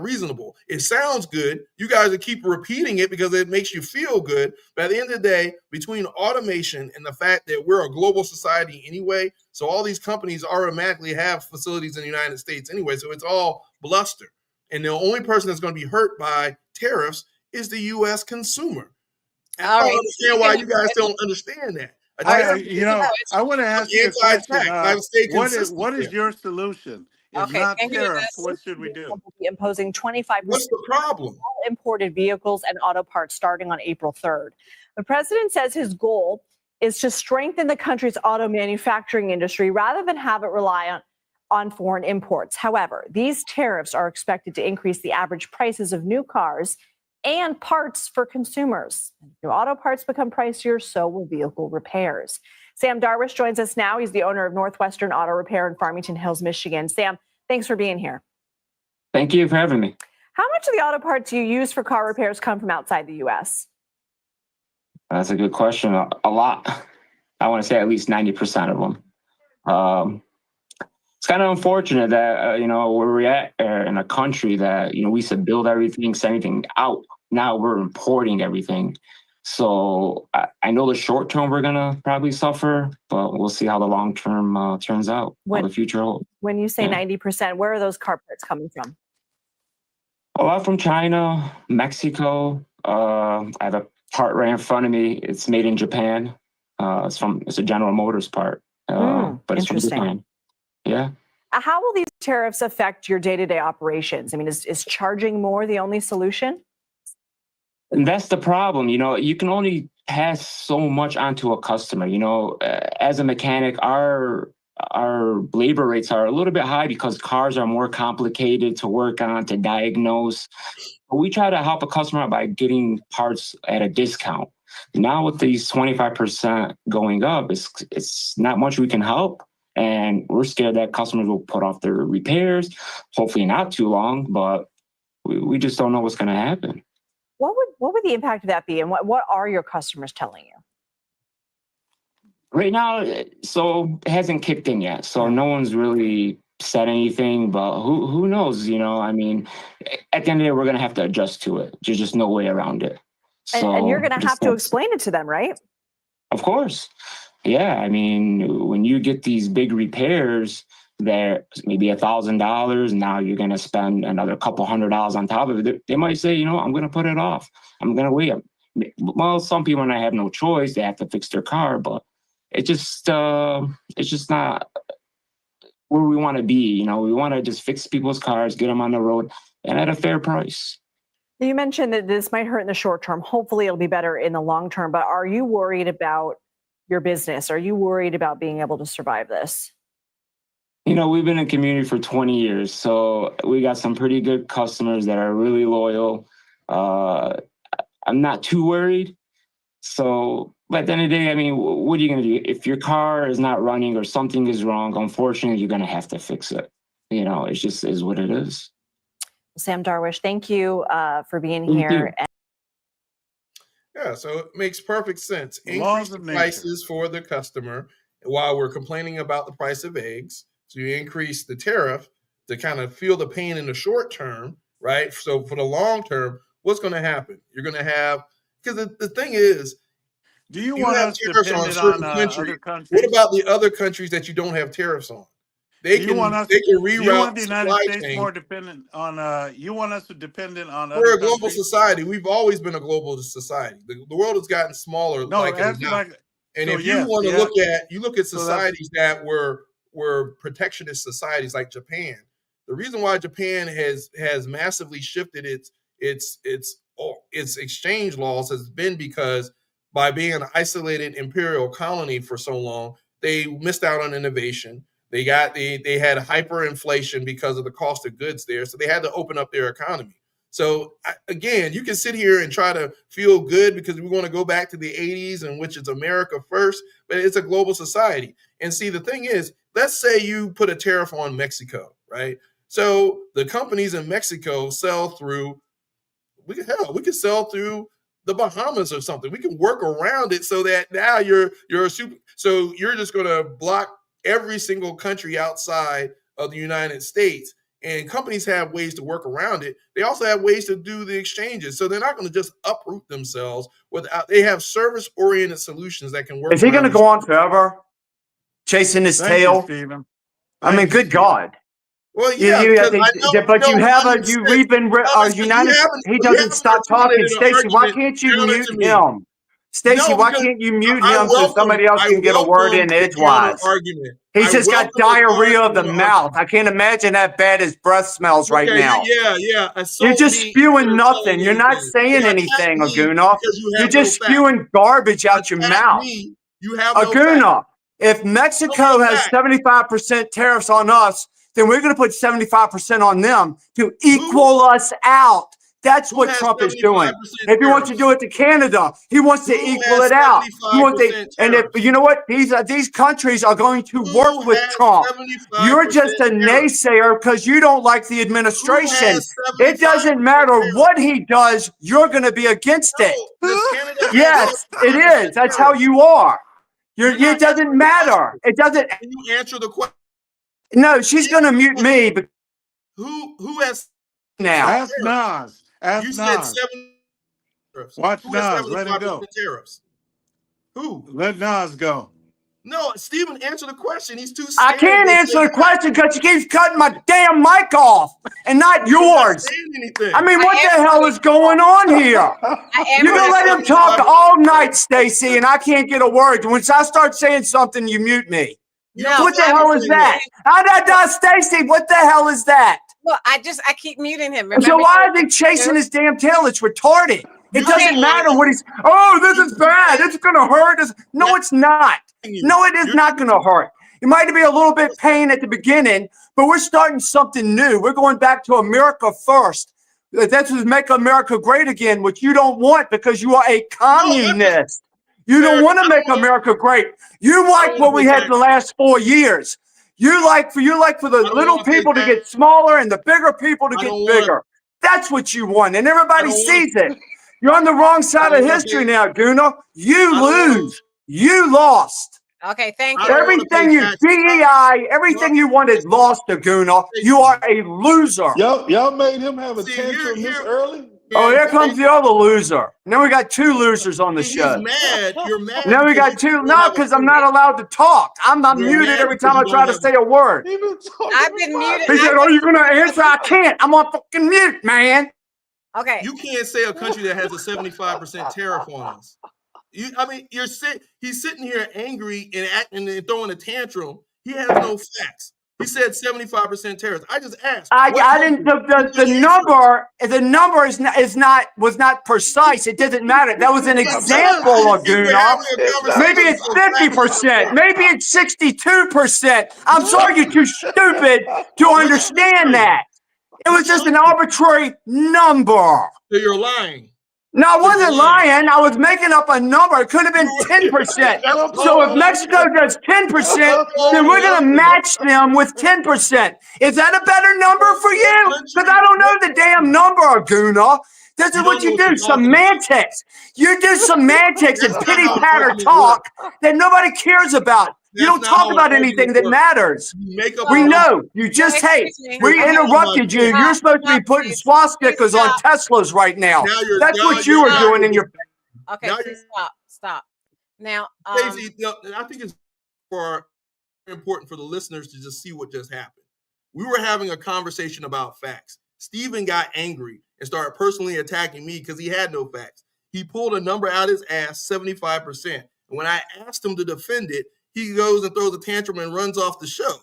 reasonable. It sounds good. You guys will keep repeating it because it makes you feel good. But at the end of the day, between automation and the fact that we're a global society anyway, so all these companies automatically have facilities in the United States anyway, so it's all bluster. And the only person that's going to be hurt by tariffs is the U.S. consumer. And I All don't right. understand why you guys don't understand that. A All right. tariff I want to ask you a question. anti-tax. I have to stay consistent. What is there. your solution? If Okay, not thank you, tariffs, Ines. what should we do? Will be imposing 25% What's the problem? all imported vehicles and auto parts starting on April 3rd. The president says his goal is to strengthen the country's auto manufacturing industry rather than have it rely on foreign imports. However, these tariffs are expected to increase the average prices of new cars and parts for consumers. If auto parts become pricier, so will vehicle repairs. Sam Darwish joins us now. He's the owner of Northwestern Auto Repair in Farmington Hills, Michigan. Sam, thanks for being here. Thank you for having me. How much of the auto parts you use for car repairs come from outside the U.S.? That's a good question. A lot. I want to say at least 90% of them. It's kind of unfortunate that, we're at in a country that, we used to build everything, send everything out. Now we're importing everything. So I know the short term we're going to probably suffer, but we'll see how the long term turns out, how the future holds. When you say 90%, where are those car parts coming from? A lot from China, Mexico. I have a part right in front of me. It's made in Japan. It's a General Motors part, but it's from Japan. Yeah. How will these tariffs affect your day-to-day operations? I mean, is charging more the only solution? And that's the problem. You can only pass so much onto a customer. As a mechanic, our labor rates are a little bit high because cars are more complicated to work on, to diagnose. But we try to help a customer out by getting parts at a discount. Now with these 25% going up, it's not much we can help. And we're scared that customers will put off their repairs, hopefully not too long, but we just don't know what's going to happen. What would the impact of that be? And what are your customers telling you? Right now, so it hasn't kicked in yet. So no one's really said anything, but who knows? I mean, at the end of the day, we're going to have to adjust to it. There's just no way around it. And you're going to have to explain it to them, right? Of course. Yeah. I mean, when you get these big repairs, they're maybe $1,000. Now you're going to spend another couple $100 on top of it. They might say, I'm going to put it off. I'm going to wait. Well, some people might have no choice; they have to fix their car, but it's just not where we want to be. You know, we want to just fix people's cars, get them on the road, and at a fair price. You mentioned that this might hurt in the short term. Hopefully it'll be better in the long term, but are you worried about your business? Are you worried about being able to survive this? You know, we've been in community for 20 years, so we got some pretty good customers that are really loyal. I'm not too worried. So, but at the end of the day, I mean, what are you going to do? If your car is not running or something is wrong, unfortunately, you're going to have to fix it. You know, it just is what it is. Sam Darwish, thank you for being Thank here. you. Yeah, so it makes perfect sense. The Increase laws the of nature. prices for the customer while we're complaining about the price of eggs. So you increase the tariff to kind of feel the pain in the short term, right? So for the long term, what's going to happen? You're going to have, because the thing is, Do you you want have us tariffs on dependent certain on countries. other What countries? about the other countries that you don't have tariffs on? They Do you can want us? they can Do you reroute want the the United supply States chain. more dependent on? You want us to dependent on other We're a global countries? society. We've always been a global society. The world has gotten smaller, No, like it is answer now. my. And So if you yes, want to yeah. look at So that's societies that were protectionist societies like Japan. The reason why Japan has massively shifted its exchange laws has been because by being an isolated imperial colony for so long, they missed out on innovation. They had hyperinflation because of the cost of goods there, so they had to open up their economy. So again, you can sit here and try to feel good because we want to go back to the 80s, in which it's America first, but it's a global society. And see, the thing is, let's say you put a tariff on Mexico, right? So the companies in Mexico sell through, we could sell through the Bahamas or something. We can work around it so that now you're just going to block every single country outside of the United States. And companies have ways to work around it. They also have ways to do the exchanges. So they're not going to just uproot themselves without, they have service-oriented solutions that can work Is he going to around go on forever chasing his thank you, tail? Stephen. I mean, Thank you, good Stephen. God. Well, yeah, You have because I know, but you have a, 100%. you read been, Listen, United, he you doesn't haven't stop talking. articulated an Stacey, why argument can't you counter mute to me. him? Stacey, No, why because can't you mute I him so somebody else can get a word in welcome the counter edgewise? argument. He's I just got welcome the diarrhea of the counter mouth. argument. I can't imagine how bad his breath smells right Okay, now. yeah. You're Assault just me spewing instead of nothing. saying You're not anything. saying Yeah, attack anything, me Aguna. because you You're have no just facts. spewing garbage out your Attack mouth. me, you have no facts. Aguna, if Mexico No has facts. 75% tariffs on us, then we're going to put 75% on them to equal us out. That's Who what has Trump is 75% doing. If he wants to tariffs? do it to Canada, he wants to Who equal has it out. He wants to, 75% and if tariffs? you know what, these countries are going to work Who with has Trump. 75% You're just a tariffs? naysayer because you don't like the Who administration. has 75% It doesn't matter tariffs? what he does, you're going to be against it. No, does Canada have Yes, it 75% is. That's how tariffs? you are. You're not It doesn't answering the matter. question. It doesn't. Can you answer the question? No, she's going to mute me. But Who has now, Ask tariffs? Nas. Ask You said Nas. 7 tariffs. Watch Who has Nas. Let him 75% go. tariffs? Who? Let Nas go. No, Stephen, answer the question. He's too I scared. can't to answer say the question because she keeps cutting my damn mic off and not You're not yours. saying anything. I mean, I what the am hell gonna is going on here? I am You're gonna gonna let him talk all night, Stacey, and I can't get a word. Once I start saying something, you mute me. No, What the I'm hell is that? Stacey, what the hell is that? Well, I keep muting him. So Remember why is he chasing his damn tail? It's retarded. It You doesn't can't- matter what he's, oh, this is bad. It's going to hurt us. No, it's not. No, it is not going to hurt. It might be a little bit pain at the beginning, but we're starting something new. We're going back to America first. That's what make America great again, which you don't want because you are a communist. You don't want to make America great. You like what we had the last 4 years. You like for the little people to get smaller and the bigger people to get bigger. That's what you want, and everybody sees it. You're on the wrong side of history now, Guna. You lose. You lost. Okay, thank you. Everything you DEI, everything you wanted lost, Guna. You are a loser. Y'all made him have a tantrum this early? Oh, here comes the other loser. Now we got two losers on the show. He's mad. You're mad. Now we got two. No, because I'm not allowed to talk. I'm muted every time I try to say a word. I've been muted. He said, "Oh, you're gonna answer? I can't. I'm on fucking mute, man." Okay. You can't say a country that has a 75% tariff on us. He's sitting here angry and acting and throwing a tantrum. He has no facts. He said 75% tariffs. I just asked. I didn't. The number was not precise. It doesn't matter. That was an example, Laguna. Maybe it's 50%. Maybe it's 62%. I'm sorry, you're too stupid to understand that. It was just an arbitrary number. So you're lying. No, I wasn't lying. I was making up a number. It could have been 10%. So if Mexico does 10%, then we're going to match them with 10%. Is that a better number for you? Because I don't know the damn number, Aguna. This is what you do, semantics. You do semantics and pity-patter talk that nobody cares about. You don't talk about anything that matters. We know. You just hate. We interrupted you. You're supposed to be putting swastikas on Teslas right now. That's what you were doing in your... Okay, please stop. Now, Stacey, I think it's important for the listeners to just see what just happened. We were having a conversation about facts. Stephen got angry and started personally attacking me because he had no facts. He pulled a number out his ass, 75%. And when I asked him to defend it, he goes and throws a tantrum and runs off the show.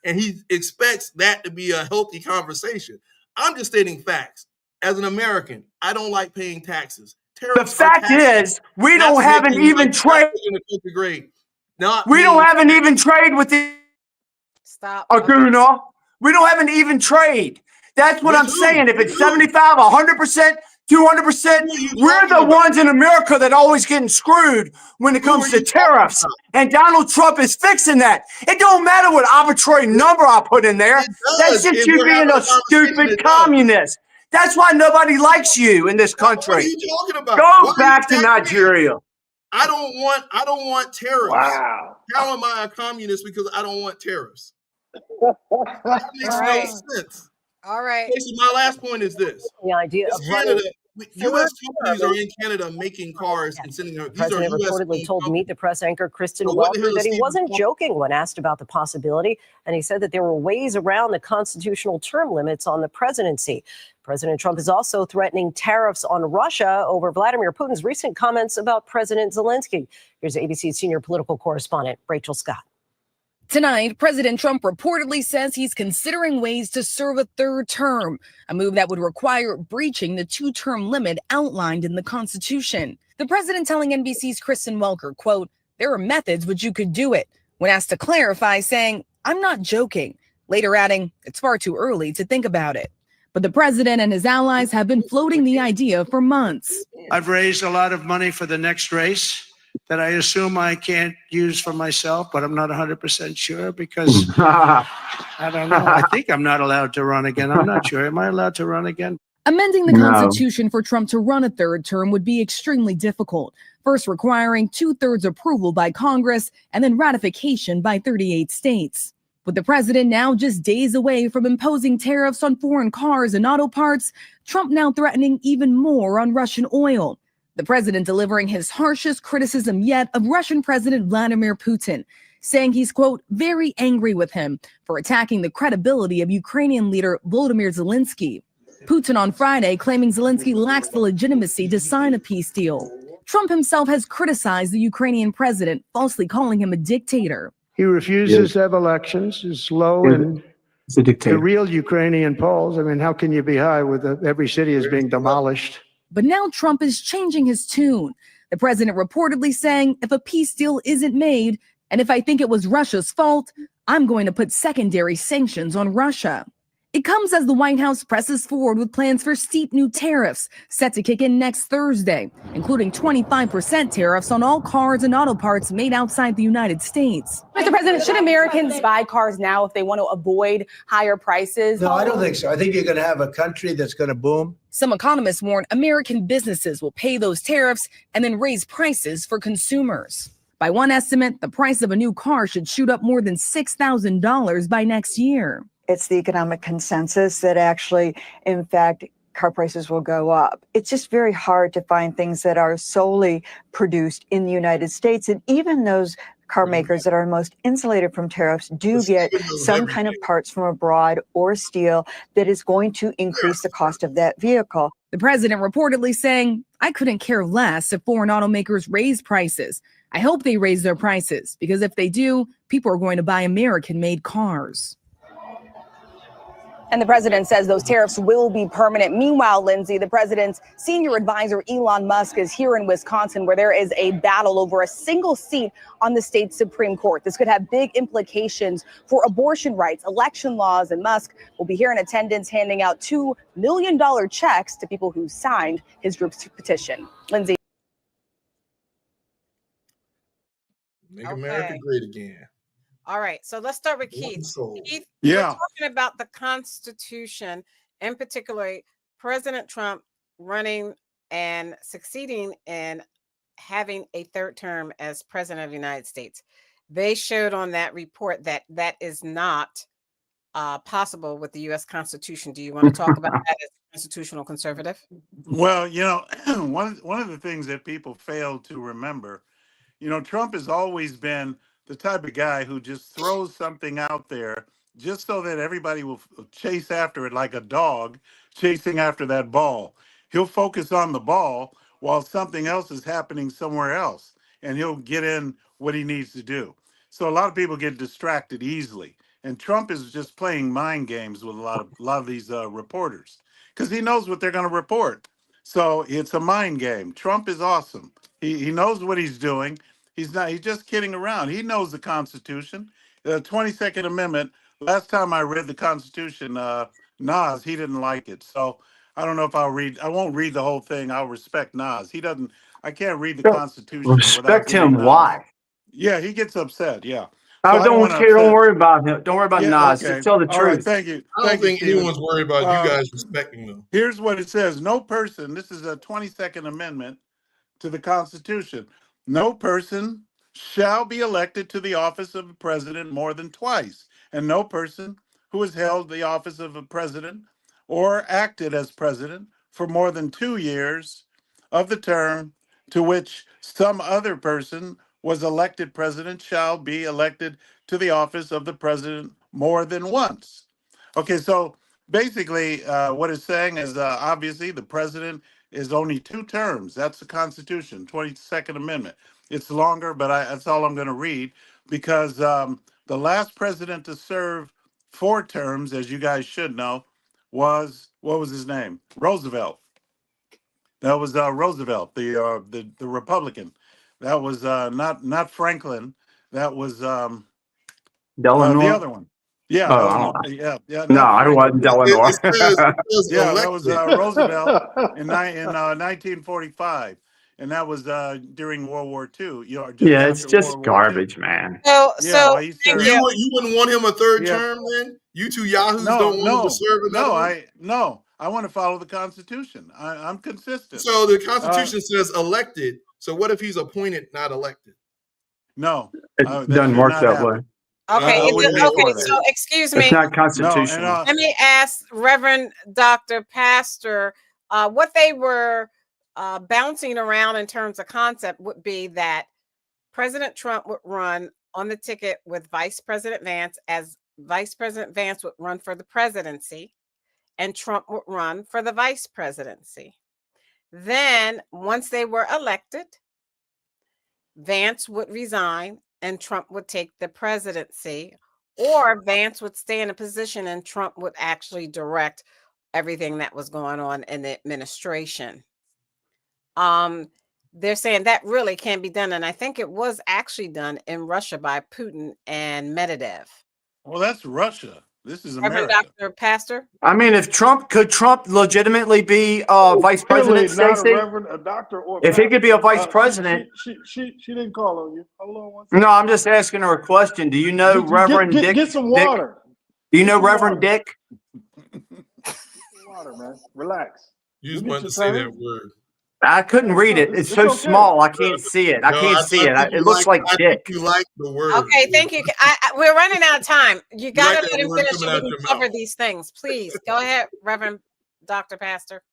And he expects that to be a healthy conversation. I'm just stating facts. As an American, I don't like paying taxes. The fact is, we don't have an even trade. We don't have an even trade with the Aguna. We don't have an even trade. That's what I'm saying. If it's 75, 100%, 200%, we're the ones in America that always getting screwed when it comes to tariffs. And Donald Trump is fixing that. It don't matter what arbitrary number I put in there. That's just you being a stupid communist. That's why nobody likes you in this country. What are you talking about? Go back to Nigeria. I don't want tariffs. Wow. How am I a communist because I don't want tariffs? That makes no sense. All right. Stacey, my last point is this. The idea of Canada, U.S. companies are in Canada making cars and sending them. The president reportedly told Meet the Press anchor Kristen So Welker that he wasn't joking when asked about the possibility, and he said that there were ways around the constitutional term limits on the presidency. President Trump is also threatening tariffs on Russia over Vladimir Putin's recent comments about President Zelensky. Here's ABC's senior political correspondent, Rachel Scott. Tonight, President Trump reportedly says he's considering ways to serve a third term, a move that would require breaching the two-term limit outlined in the Constitution. The president telling NBC's Kristen Welker, quote, "There are methods which you could do it," when asked to clarify, saying, "I'm not joking," later adding, "It's far too early to think about it." But the president and his allies have been floating the idea for months. I've raised a lot of money for the next race that I assume I can't use for myself, but I'm not 100% sure because I don't know. I think I'm not allowed to run again. I'm not sure. Am I allowed to run again? Amending the Constitution for Trump to run a third term would be extremely difficult, first requiring 2/3 approval by Congress and then ratification by 38 states. With the president now just days away from imposing tariffs on foreign cars and auto parts, Trump now threatening even more on Russian oil. The president delivering his harshest criticism yet of Russian President Vladimir Putin, saying he's, quote, very angry with him for attacking the credibility of Ukrainian leader Volodymyr Zelensky. Putin on Friday claiming Zelensky lacks the legitimacy to sign a peace deal. Trump himself has criticized the Ukrainian president, falsely calling him a dictator. He refuses to have elections, is low in the real Ukrainian polls. I mean, how can you be high with every city is being demolished? But now Trump is changing his tune. The president reportedly saying, if a peace deal isn't made, and if I think it was Russia's fault, I'm going to put secondary sanctions on Russia. It comes as the White House presses forward with plans for steep new tariffs set to kick in next Thursday, including 25% tariffs on all cars and auto parts made outside the United States. Mr. President, should Americans buy cars now if they want to avoid higher prices? No, I don't think so. I think you're going to have a country that's going to boom. Some economists warn American businesses will pay those tariffs and then raise prices for consumers. By one estimate, the price of a new car should shoot up more than $6,000 by next year. It's the economic consensus that actually, in fact, car prices will go up. It's just very hard to find things that are solely produced in the United States. And even those car makers that are most insulated from tariffs do get some kind of parts from abroad or steel that is going to increase the cost of that vehicle. The president reportedly saying, I couldn't care less if foreign automakers raise prices. I hope they raise their prices because if they do, people are going to buy American-made cars. And the president says those tariffs will be permanent. Meanwhile, Lindsay, the president's senior advisor, Elon Musk, is here in Wisconsin, where there is a battle over a single seat on the state's Supreme Court. This could have big implications for abortion rights, election laws, and Musk will be here in attendance handing out $2 million checks to people who signed his group's petition. Lindsay. Make America great again. All right, so let's start with Keith. Keith, yeah, we're talking about the Constitution, and particularly President Trump running and succeeding in having a third term as president of the United States. They showed on that report that that is not possible with the U.S. Constitution. Do you want to talk about that as a constitutional conservative? Well, you know, one of the things that people fail to remember, you know, Trump has always been the type of guy who just throws something out there just so that everybody will chase after it like a dog chasing after that ball. He'll focus on the ball while something else is happening somewhere else, and he'll get in what he needs to do. So a lot of people get distracted easily, and Trump is just playing mind games with a lot of these reporters because he knows what they're going to report. So it's a mind game. Trump is awesome. He knows what he's doing. He's just kidding around. He knows the Constitution. The 22nd Amendment, last time I read the Constitution, Nas, he didn't like it. So I don't know if I won't read the whole thing. I'll respect Nas. I can't read the Constitution Respect without him. Why? Yeah, he gets upset. Yeah. I So don't wanna care. Don't upset- worry about him. Don't worry about Yeah, Nas. okay. Just tell the All right, truth. thank you. I don't Thank you, think Stephen. anyone's worried about you guys respecting them. Here's what it says. No person, this is a 22nd Amendment to the Constitution. No person shall be elected to the office of a president more than twice, and no person who has held the office of a president or acted as president for more than 2 years of the term to which some other person was elected president shall be elected to the office of the president more than once. Okay, so basically, what it's saying is obviously the president is only 2 terms. That's the Constitution, 22nd Amendment. It's longer, but that's all I'm going to read because the last president to serve 4 terms, as you guys should know, was, what was his name? Roosevelt. That was Roosevelt, the Republican. That was not Franklin. That was Delano. the other one. Yeah, Oh, Eleanor. I Yeah. No, not I Franklin. wasn't Delano. Yeah, that was Roosevelt in 1945, and that was during World War II. You know, just Yeah, it's after just World War II. garbage, man. So, Yeah, well, he thank served. you. You wouldn't want him a third Yeah. term then? You two yahoos No, don't want him no, to serve another one? no. I want to follow the Constitution. I'm consistent. So the Constitution says elected. So what if he's appointed, not elected? No, It that doesn't should work not that happen. way. Okay, I wouldn't be for okay. that. So, excuse It's me. not constitutional. No, and Let me ask Reverend Dr. Pastor what they were bouncing around in terms of concept would be that President Trump would run on the ticket with Vice President Vance, as Vice President Vance would run for the presidency, and Trump would run for the vice presidency. Then, once they were elected, Vance would resign and Trump would take the presidency, or Vance would stay in a position and Trump would actually direct everything that was going on in the administration. They're saying that really can be done, and I think it was actually done in Russia by Putin and Medvedev. Well, that's Russia. This is Reverend America. Dr. Pastor? I mean, if Trump legitimately be vice president, Clearly not a Stacey? reverend, a doctor, or If he could be a vice pastor. president. She didn't call on you. Hold on one second. No, I'm just asking her a question. Do you know Reverend Dick? Get some water. Do you know some Reverend water. Dick? Get some water, man. Relax. You just get wanted your to say turn. that word. I couldn't read it. It's so okay. small. I can't see it. I can't see it. think you It looks like I Dick. think you like the word. Okay, thank you. We're running out of time. You got like to that let him word finish coming so we out can your cover mouth. these things. Please go ahead, Reverend Dr. Pastor.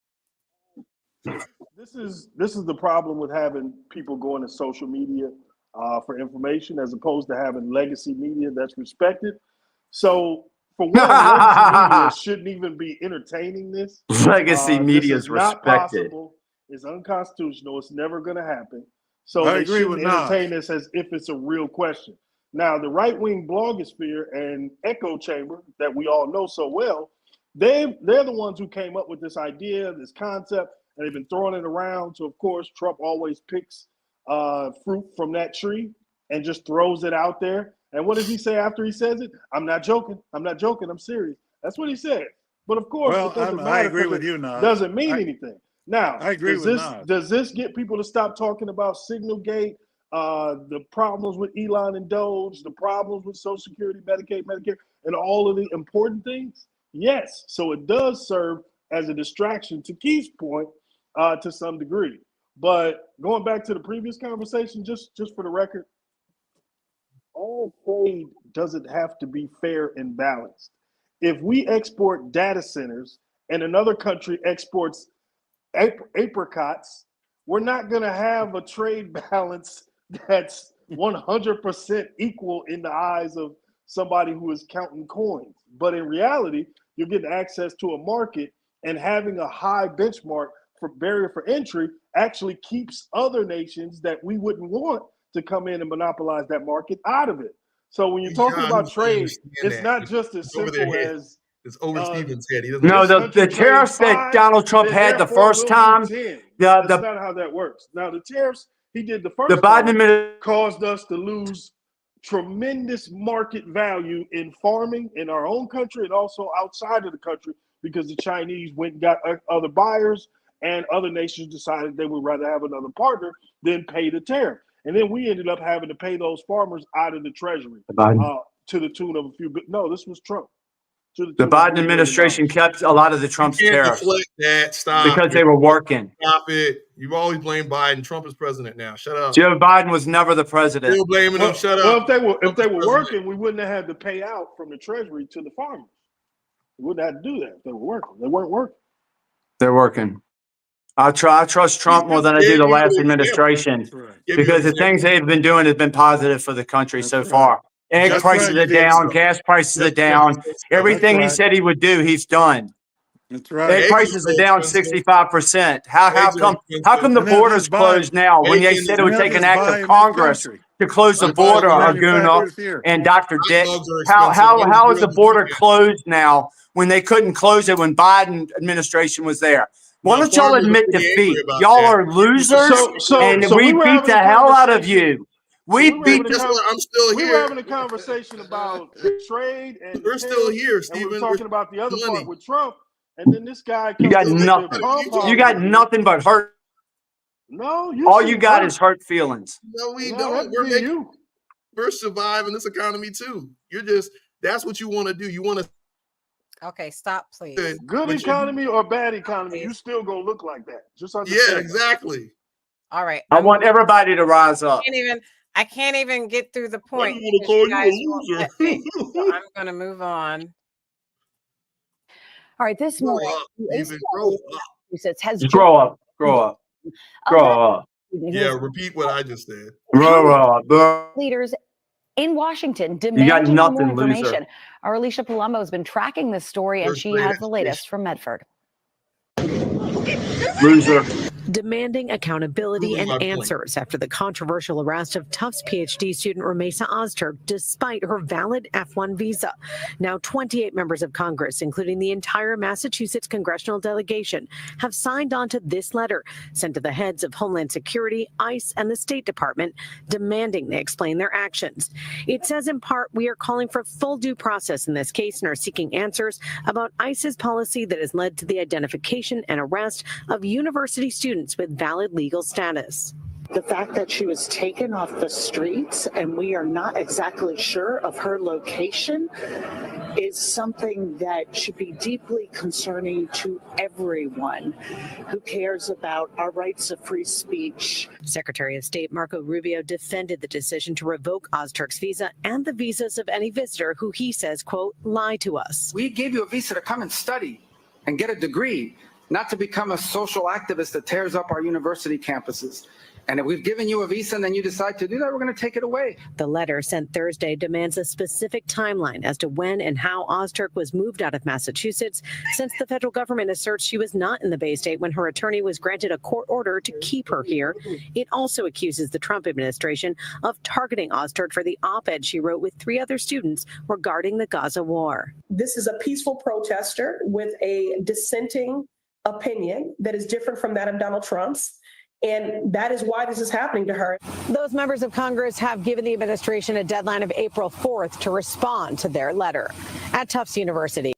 This is the problem with having people going to social media for information as opposed to having legacy media that's respected. So for one, legacy media shouldn't even be entertaining this. Legacy media This is is not respected. possible. It's unconstitutional. It's never going to happen. So I they agree shouldn't with Nas. entertain this as if it's a real question. Now, the right-wing blogosphere and echo chamber that we all know so well, they're the ones who came up with this idea, this concept, and they've been throwing it around. So, of course, Trump always picks fruit from that tree and just throws it out there. And what does he say after he says it? I'm not joking. I'm not joking. I'm serious. That's what he said. But, of course, Well, it doesn't I matter agree because with you, Nas. it doesn't mean anything. Now, I agree with Nas. does this get people to stop talking about Signalgate, the problems with Elon and Doge, the problems with Social Security, Medicaid, Medicare, and all of the important things? Yes. So it does serve as a distraction, to Keith's point, to some degree. But going back to the previous conversation, just for the record, all trade doesn't have to be fair and balanced. If we export data centers and another country exports apricots, we're not going to have a trade balance that's 100% equal in the eyes of somebody who is counting coins. But in reality, you're getting access to a market, and having a high benchmark for barrier for entry actually keeps other nations that we wouldn't want to come in and monopolize that market out of it. So when you're talking about trade, it's not just as simple as it's over Stephen's head. He doesn't No, know. the tariffs that Donald Trump had the first time, that's not how that works. Now, the tariffs he did the first Biden time administration caused us to lose tremendous market value in farming in our own country and also outside of the country, because the Chinese went and got other buyers, and other nations decided they would rather have another partner than pay the tariff. And then we ended up having to pay those farmers out of the treasury to the tune of a few. No, this was Trump. The Biden administration kept a lot of the Trump's tariffs that. Stop. because they were working. Stop it. You've always blamed Biden. Trump is president now. Shut up. Joe Biden was never the president. Still blaming him. Shut well, up. if they were working, we wouldn't have had to pay out from the treasury to the farmers. We wouldn't have to do that if they were working. They weren't working. They're working. I trust Trump more than I do the last administration because the things they've been doing have been positive for the country so far. Egg prices are down, gas prices are down. Everything he said he would do, he's done. That's right. Egg prices are down 65%. How come the border's closed now when they said it would take an act of Congress to close the border, Arguna and Dr. Dick? How is the border closed now when they couldn't close it when Biden administration was there? Why don't y'all admit defeat? Y'all are losers, and we beat the hell out of you. We beat. I'm still here. We were having a conversation about trade, and we're still here, Stephen. And we were talking about the other part with Trump, and then this guy. You got nothing. You got nothing but hurt. No, all you got is hurt feelings. No, we don't. We're surviving this economy too. That's what you want to do. You want to. Okay, stop, please. Good economy or bad economy, you still gonna look like that. Just understand. Yeah, exactly. All right. I want everybody to rise up. I can't even get through the point. Call you a loser. So I'm gonna move on. All right, this morning, grow up. Grow up. Yeah, repeat what I just said. Grow up. Leaders in Washington demanding more information. Loser. Our Alicia Palumbo has been tracking this story, and she has the latest from Medford. Loser. Demanding accountability and answers after the controversial arrest of Tufts PhD student Ramesa Ozturk, despite her valid F1 visa. Now 28 members of Congress, including the entire Massachusetts congressional delegation, have signed on to this letter sent to the heads of Homeland Security, ICE, and the State Department, demanding they explain their actions. It says in part, we are calling for full due process in this case and are seeking answers about ICE's policy that has led to the identification and arrest of university students with valid legal status. The fact that she was taken off the streets and we are not exactly sure of her location is something that should be deeply concerning to everyone who cares about our rights of free speech. Secretary of State Marco Rubio defended the decision to revoke Ozturk's visa and the visas of any visitor who he says, quote, lie to us. We gave you a visa to come and study and get a degree, not to become a social activist that tears up our university campuses. And if we've given you a visa and then you decide to do that, we're going to take it away. The letter sent Thursday demands a specific timeline as to when and how Ozturk was moved out of Massachusetts, since the federal government asserts she was not in the Bay State when her attorney was granted a court order to keep her here. It also accuses the Trump administration of targeting Ozturk for the op-ed she wrote with 3 other students regarding the Gaza war. This is a peaceful protester with a dissenting opinion that is different from that of Donald Trump's. And that is why this is happening to her. Those members of Congress have given the administration a deadline of April 4th to respond to their letter. At Tufts University.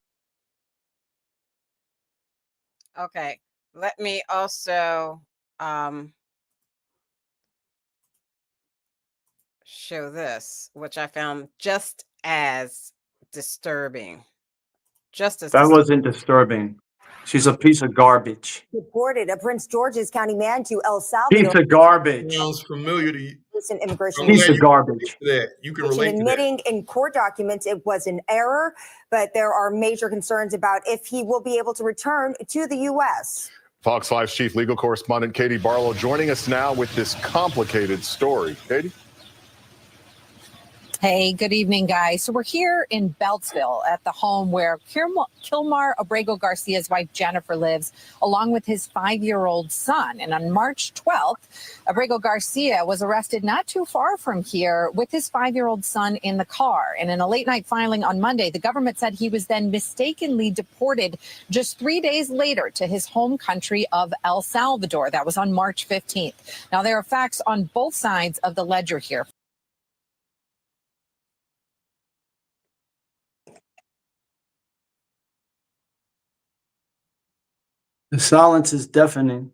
Okay, let me also show this, which I found just as disturbing. That wasn't disturbing. She's a piece of garbage. Deported a Prince George's County man to El Salvador. Piece of garbage. Sounds familiar to you. Recent immigration. Piece of garbage. You can relate to that. Admitting in court documents it was an error, but there are major concerns about if he will be able to return to the U.S. Fox 5's chief legal correspondent Katie Barlow joining us now with this complicated story. Katie? Hey, good evening, guys. So we're here in Beltsville at the home where Kilmar Abrego Garcia's wife, Jennifer, lives, along with his 5-year-old son. And on March 12th, Abrego Garcia was arrested not too far from here with his 5-year-old son in the car. And in a late night filing on Monday, the government said he was then mistakenly deported just 3 days later to his home country of El Salvador. That was on March 15th. Now, there are facts on both sides of the ledger here. The silence is deafening.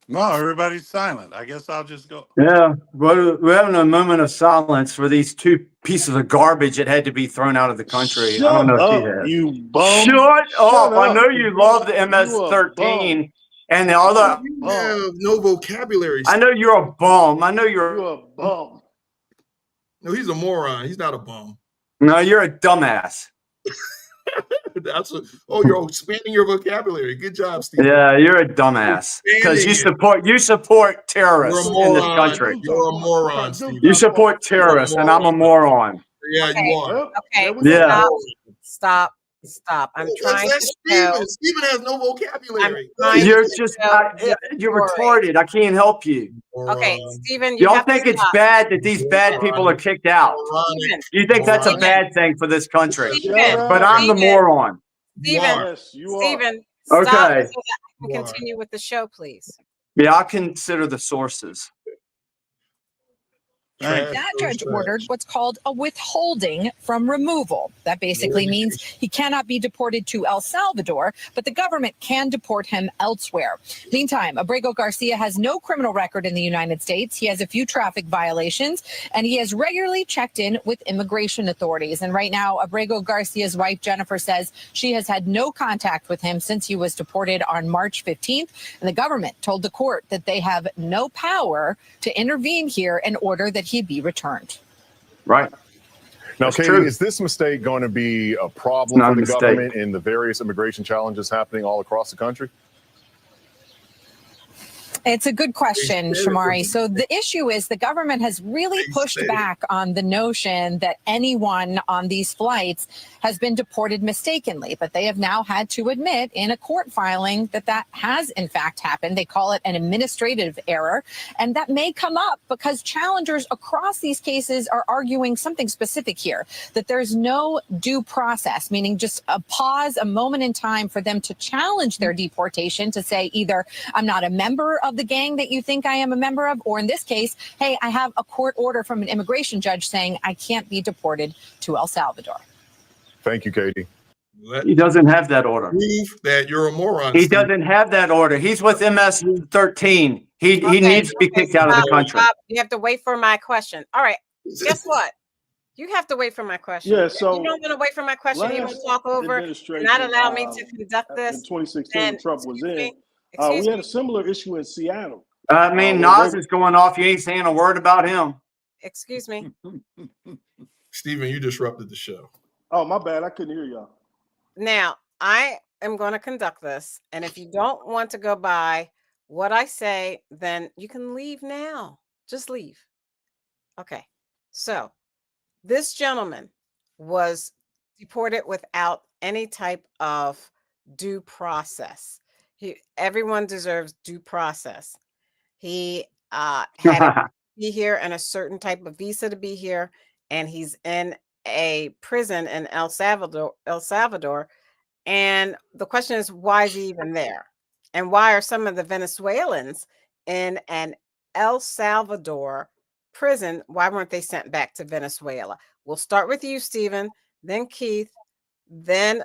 No, everybody's silent. I guess I'll just go. Yeah, we're having a moment of silence for these 2 pieces of garbage that had to be thrown out of the country. Shut I don't know up, if you have. you bum. Shut up. I up. know you love the MS-13 and the other. You have no vocabulary. I know you're a bum. I know you're a bum. No, he's a moron. He's not a bum. No, you're a dumbass. You're expanding your vocabulary. Good job, Steve. Yeah, you're a dumbass because you support terrorists in this country. You're a moron, Steve. You support terrorists, and I'm a moron. Yeah, you are. Okay, Yeah. Stop. I'm trying to show. Steven has no vocabulary. You're just you're retarded. I can't help you. Okay, Steven, you Y'all have to think it's stop. bad that these bad people are kicked out? Steven, You think that's a bad thing for this country? Steven, But I'm the moron. Steven, Okay. stop so that I can continue with the show, please. Yeah, I consider the sources. That judge ordered what's called a withholding from removal. That basically means he cannot be deported to El Salvador, but the government can deport him elsewhere. Meantime, Abrego Garcia has no criminal record in the United States. He has a few traffic violations, and he has regularly checked in with immigration authorities. And right now, Abrego Garcia's wife, Jennifer, says she has had no contact with him since he was deported on March 15th. And the government told the court that they have no power to intervene here in order that he be returned. Right. Now, That's Katie, true. is this mistake going to be a problem Not for a the mistake. government in the various immigration challenges happening all across the country? It's a good question, Shamari. So the issue is the government has really pushed back on the notion that anyone on these flights has been deported mistakenly, but they have now had to admit in a court filing that that has in fact happened. They call it an administrative error, and that may come up because challengers across these cases are arguing something specific here, that there's no due process, meaning just a pause, a moment in time for them to challenge their deportation, to say either I'm not a member of the gang that you think I am a member of, or in this case, hey, I have a court order from an immigration judge saying I can't be deported to El Salvador. Thank you, Katie. He doesn't have that order. Prove that you're a moron. He Steve. doesn't have that order. He's with MS-13. He needs to be kicked out of the country. Stop. You have to wait for my question. All right. Guess what? You have to wait for my question. Yeah, If so you don't want to wait for my question. You want to talk over and administration, not allow me to conduct this. In 2016, then Trump was in. excuse We had me. a similar issue in Seattle. I mean, Nas is going off. You ain't saying a word about him. Excuse me. Steven, you disrupted the show. Oh, my bad. I couldn't hear y'all. Now, am going to conduct this. And if you don't want to go by what I say, then you can leave now. Just leave. Okay. So this gentleman was deported without any type of due process. Everyone deserves due process. He had to be here and a certain type of visa to be here, and he's in a prison in El Salvador. And the question is, why is he even there? And why are some of the Venezuelans in an El Salvador prison? Why weren't they sent back to Venezuela? We'll start with you, Stephen, then Keith, then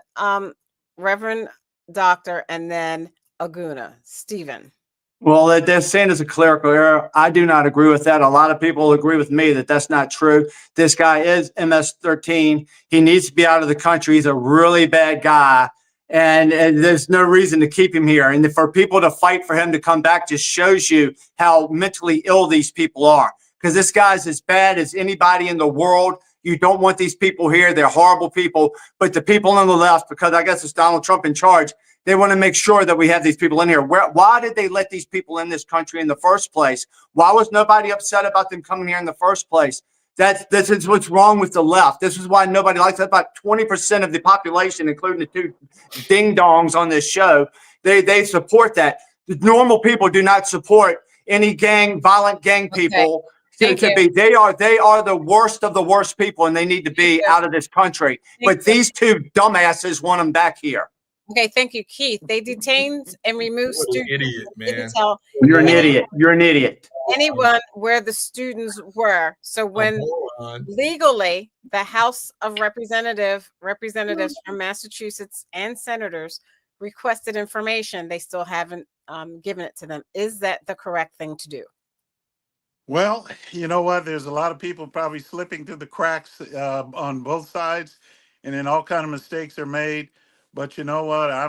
Reverend Doctor, and then Aguna. Stephen. Well, they're saying it's a clerical error. I do not agree with that. A lot of people agree with me that that's not true. This guy is MS-13. He needs to be out of the country. He's a really bad guy, and there's no reason to keep him here. And for people to fight for him to come back just shows you how mentally ill these people are, because this guy's as bad as anybody in the world. You don't want these people here. They're horrible people. But the people on the left, because I guess it's Donald Trump in charge, they want to make sure that we have these people in here. Why did they let these people in this country in the first place? Why was nobody upset about them coming here in the first place? This is what's wrong with the left. This is why nobody likes it. About 20% of the population, including the two ding-dongs on this show, they support that. The normal people do not support any violent gang people. They are the worst of the worst people, and they need to be out of this country. But these two dumbasses want them back here. Okay, thank you, Keith. They detained and removed students. Idiot, man. You're an idiot. You're an idiot. Anyone where the students were. So when legally the House of Representatives from Massachusetts and senators requested information, they still haven't given it to them. Is that the correct thing to do? Well, you know what? There's a lot of people probably slipping through the cracks on both sides, and then all kind of mistakes are made. But you know what? I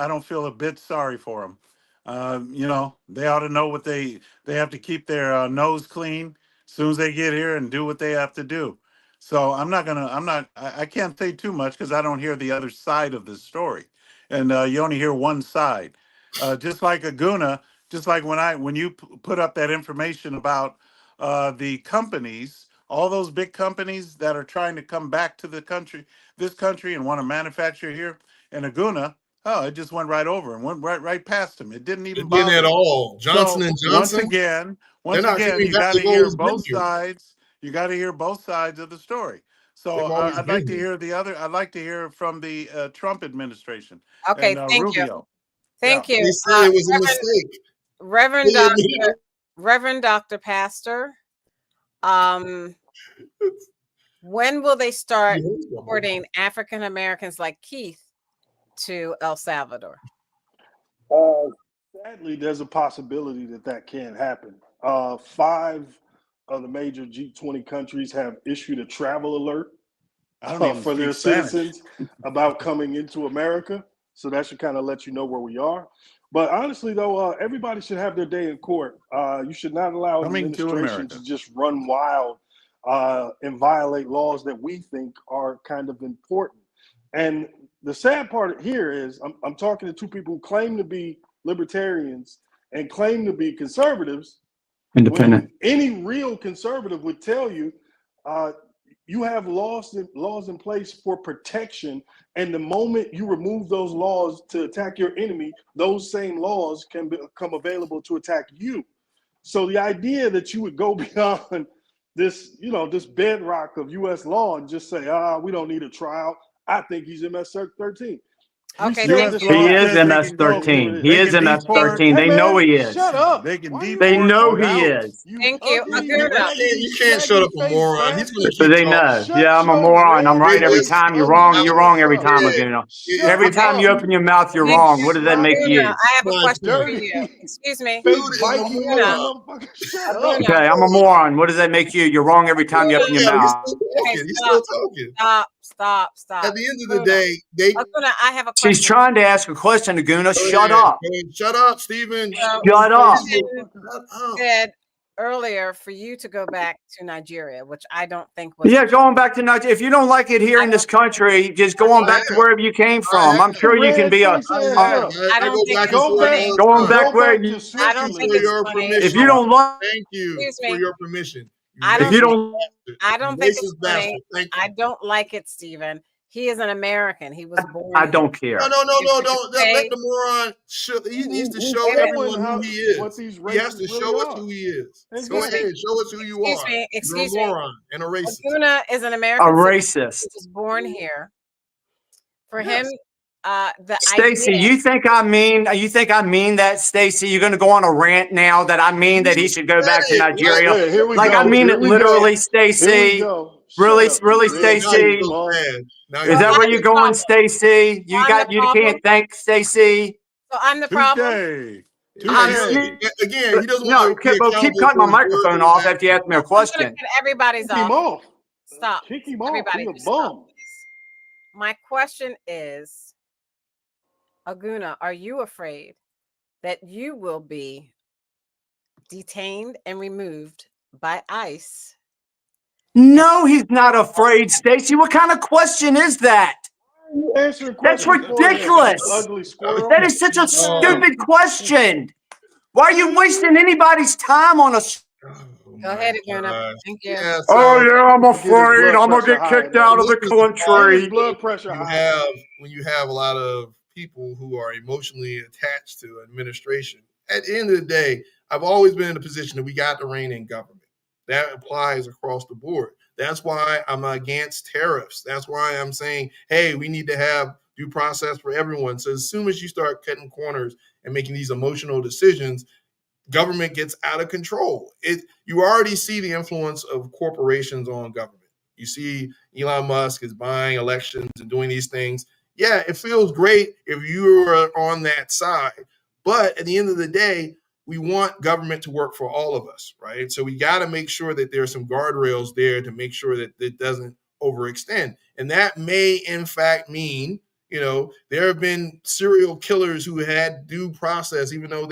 don't feel a bit sorry for them. You know, they ought to know what they have to keep their nose clean as soon as they get here and do what they have to do. So I can't say too much because I don't hear the other side of the story. And you only hear one side. Just like Aguna, just like when you put up that information about the companies, all those big companies that are trying to come back to this country and want to manufacture here, and Aguna, it just went right over and went right past him. It didn't even bother at all. Johnson and Johnson. Once again, you got to hear both sides. You got to hear both sides of the story. So I'd like to hear I'd like to hear from the Trump administration. Okay, and, thank Rubio. you. Thank you. They say it was a mistake. Reverend Dr. Pastor, when will they start deporting African Americans like Keith to El Salvador? Sadly, there's a possibility that can happen. 5 of the major G20 countries have issued a travel alert for their citizens about coming into America. So that should kind of let you know where we are. But honestly, though, everybody should have their day in court. You should not allow the administration to just run wild and violate laws that we think are kind of important. And the sad part here is I'm talking to two people who claim to be libertarians and claim to be conservatives. Independent. Any real conservative would tell you you have laws in place for protection, and the moment you remove those laws to attack your enemy, those same laws can become available to attack you. So the idea that you would go beyond this, this bedrock of U.S. law and just say, we don't need a trial, I think he's MS-13. Okay, he is MS-13. He is MS-13. They know he is. Shut up. They know he is. Thank you. You can't shut up a moron. He's gonna So they know. Yeah, I'm a moron. I'm right every time. You're wrong. You're wrong every time, Aguna. Every time you open your mouth, you're wrong. What does that make you? I have a question for you. Excuse me. Okay, I'm a moron. What does that make you? You're wrong every time you open your mouth. He's still talking. Stop. At the end of the day, I have a question. She's trying to ask a question, Aguna. Shut up. Shut up, Stephen. Shut up. Said earlier for you to go back to Nigeria, which I don't think was. Yeah, going back to Nigeria. If you don't like it here in this country, just go on back to wherever you came from. I'm sure you can be a. I don't think it's funny. Going back where you. I don't think it's funny. If you don't like. Thank you Excuse for me. your permission. I If you don't. I don't think it's Racist funny. bastard. Thank I don't like it, Stephen. He is an American. He was born. I don't care. No, don't let the moron. He needs to show everyone who he is. He has to show us who he is. Go ahead, show us who you are. Excuse You're me. a moron and a racist. Aguna is an American. A racist. He was born here. For him, the Stacey, idea. you think I mean? You think I mean that, Stacey? You're going to go on a rant now that I mean that he should go back to Nigeria? Hey, here we like go. I mean Here it we literally, go. Stacey. Here we go. Really, Shut up. really, Yeah, Stacey. Is that where you're going, Stacey? You can't thank Stacey. So I'm the problem. Again, he doesn't No, want to be keep cutting my microphone off after you ask me a question. Everybody's Kick him off. off. Stop. Kick him off. Everybody He a just stop, bum. please. My question is, Aguna, are you afraid that you will be detained and removed by ICE? No, he's not afraid, Stacey. What kind of question is that? Answering That's questions for him, ridiculous. ugly squirrel. That is such a stupid question. Why are you wasting anybody's time on a? Go ahead, Aguna. Thank you. Oh yeah, I'm afraid I'm gonna get kicked out of the country. Blood pressure high. When you have a lot of people who are emotionally attached to administration, at the end of the day, I've always been in a position that we got to rein in government. That applies across the board. That's why I'm against tariffs. That's why I'm saying, hey, we need to have due process for everyone. So as soon as you start cutting corners and making these emotional decisions, government gets out of control. You already see the influence of corporations on government. You see Elon Musk is buying elections and doing these things. Yeah, it feels great if you are on that side. But at the end of the day, we want government to work for all of us, right? So we got to make sure that there are some guardrails there to make sure that it doesn't overextend. And that may, in fact, mean, there have been serial killers who had due process, even though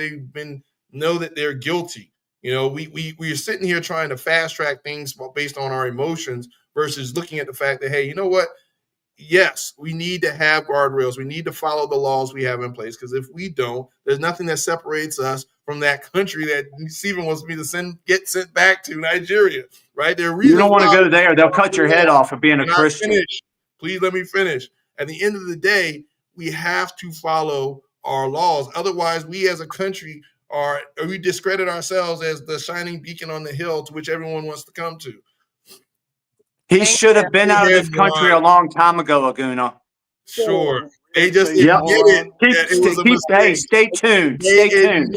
know that they're guilty. We're sitting here trying to fast track things based on our emotions versus looking at the fact that, hey, you know what? Yes, we need to have guardrails. We need to follow the laws we have in place, because if we don't, there's nothing that separates us from that country that Stephen wants me to get sent back to, Nigeria, right? You don't want to go there. They'll cut your head off for being a Christian. Please let me finish. At the end of the day, we have to follow our laws. Otherwise, we as a country we discredit ourselves as the shining beacon on the hill to which everyone wants to come to. He should have been out of this country a long time ago, Aguna. Sure. They just didn't get it. Stay tuned. Stay tuned.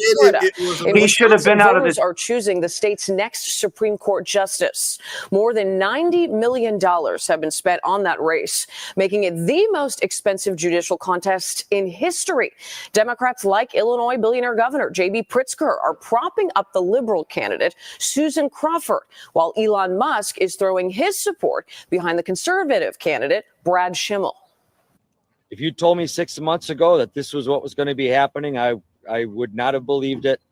He should have been out of this. Voters are choosing the state's next Supreme Court justice. More than $90 million have been spent on that race, making it the most expensive judicial contest in history. Democrats like Illinois billionaire Governor J.B. Pritzker are propping up the liberal candidate, Susan Crawford, while Elon Musk is throwing his support behind the conservative candidate, Brad Schimmel. If you told me 6 months ago that this was what was going to be happening, I would not have believed it.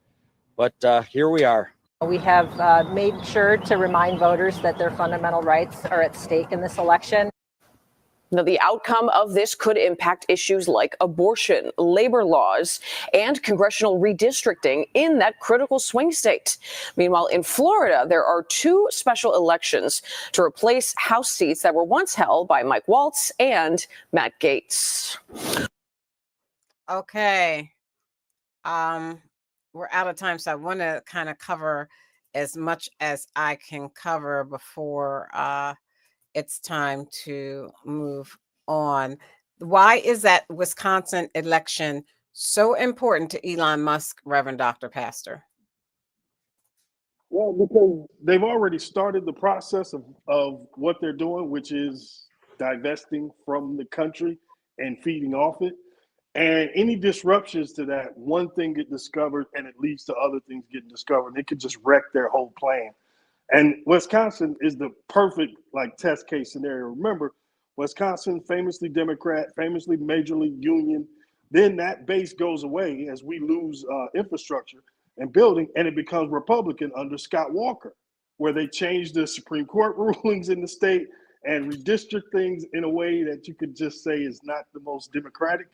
But here we are. We have made sure to remind voters that their fundamental rights are at stake in this election. Now, the outcome of this could impact issues like abortion, labor laws, and congressional redistricting in that critical swing state. Meanwhile, in Florida, there are two special elections to replace House seats that were once held by Mike Waltz and Matt Gaetz. Okay. We're out of time, so I want to kind of cover as much as I can cover before it's time to move on. Why is that Wisconsin election so important to Elon Musk, Reverend Dr. Pastor? Well, because they've already started the process of what they're doing, which is divesting from the country and feeding off it. And any disruptions to that, one thing get discovered and it leads to other things getting discovered. It could just wreck their whole plan. And Wisconsin is the perfect test case scenario. Remember, Wisconsin, famously Democrat, famously major league union. Then that base goes away as we lose infrastructure. and building, and it becomes Republican under Scott Walker, where they changed the Supreme Court rulings in the state and redistrict things in a way that you could just say is not the most democratic.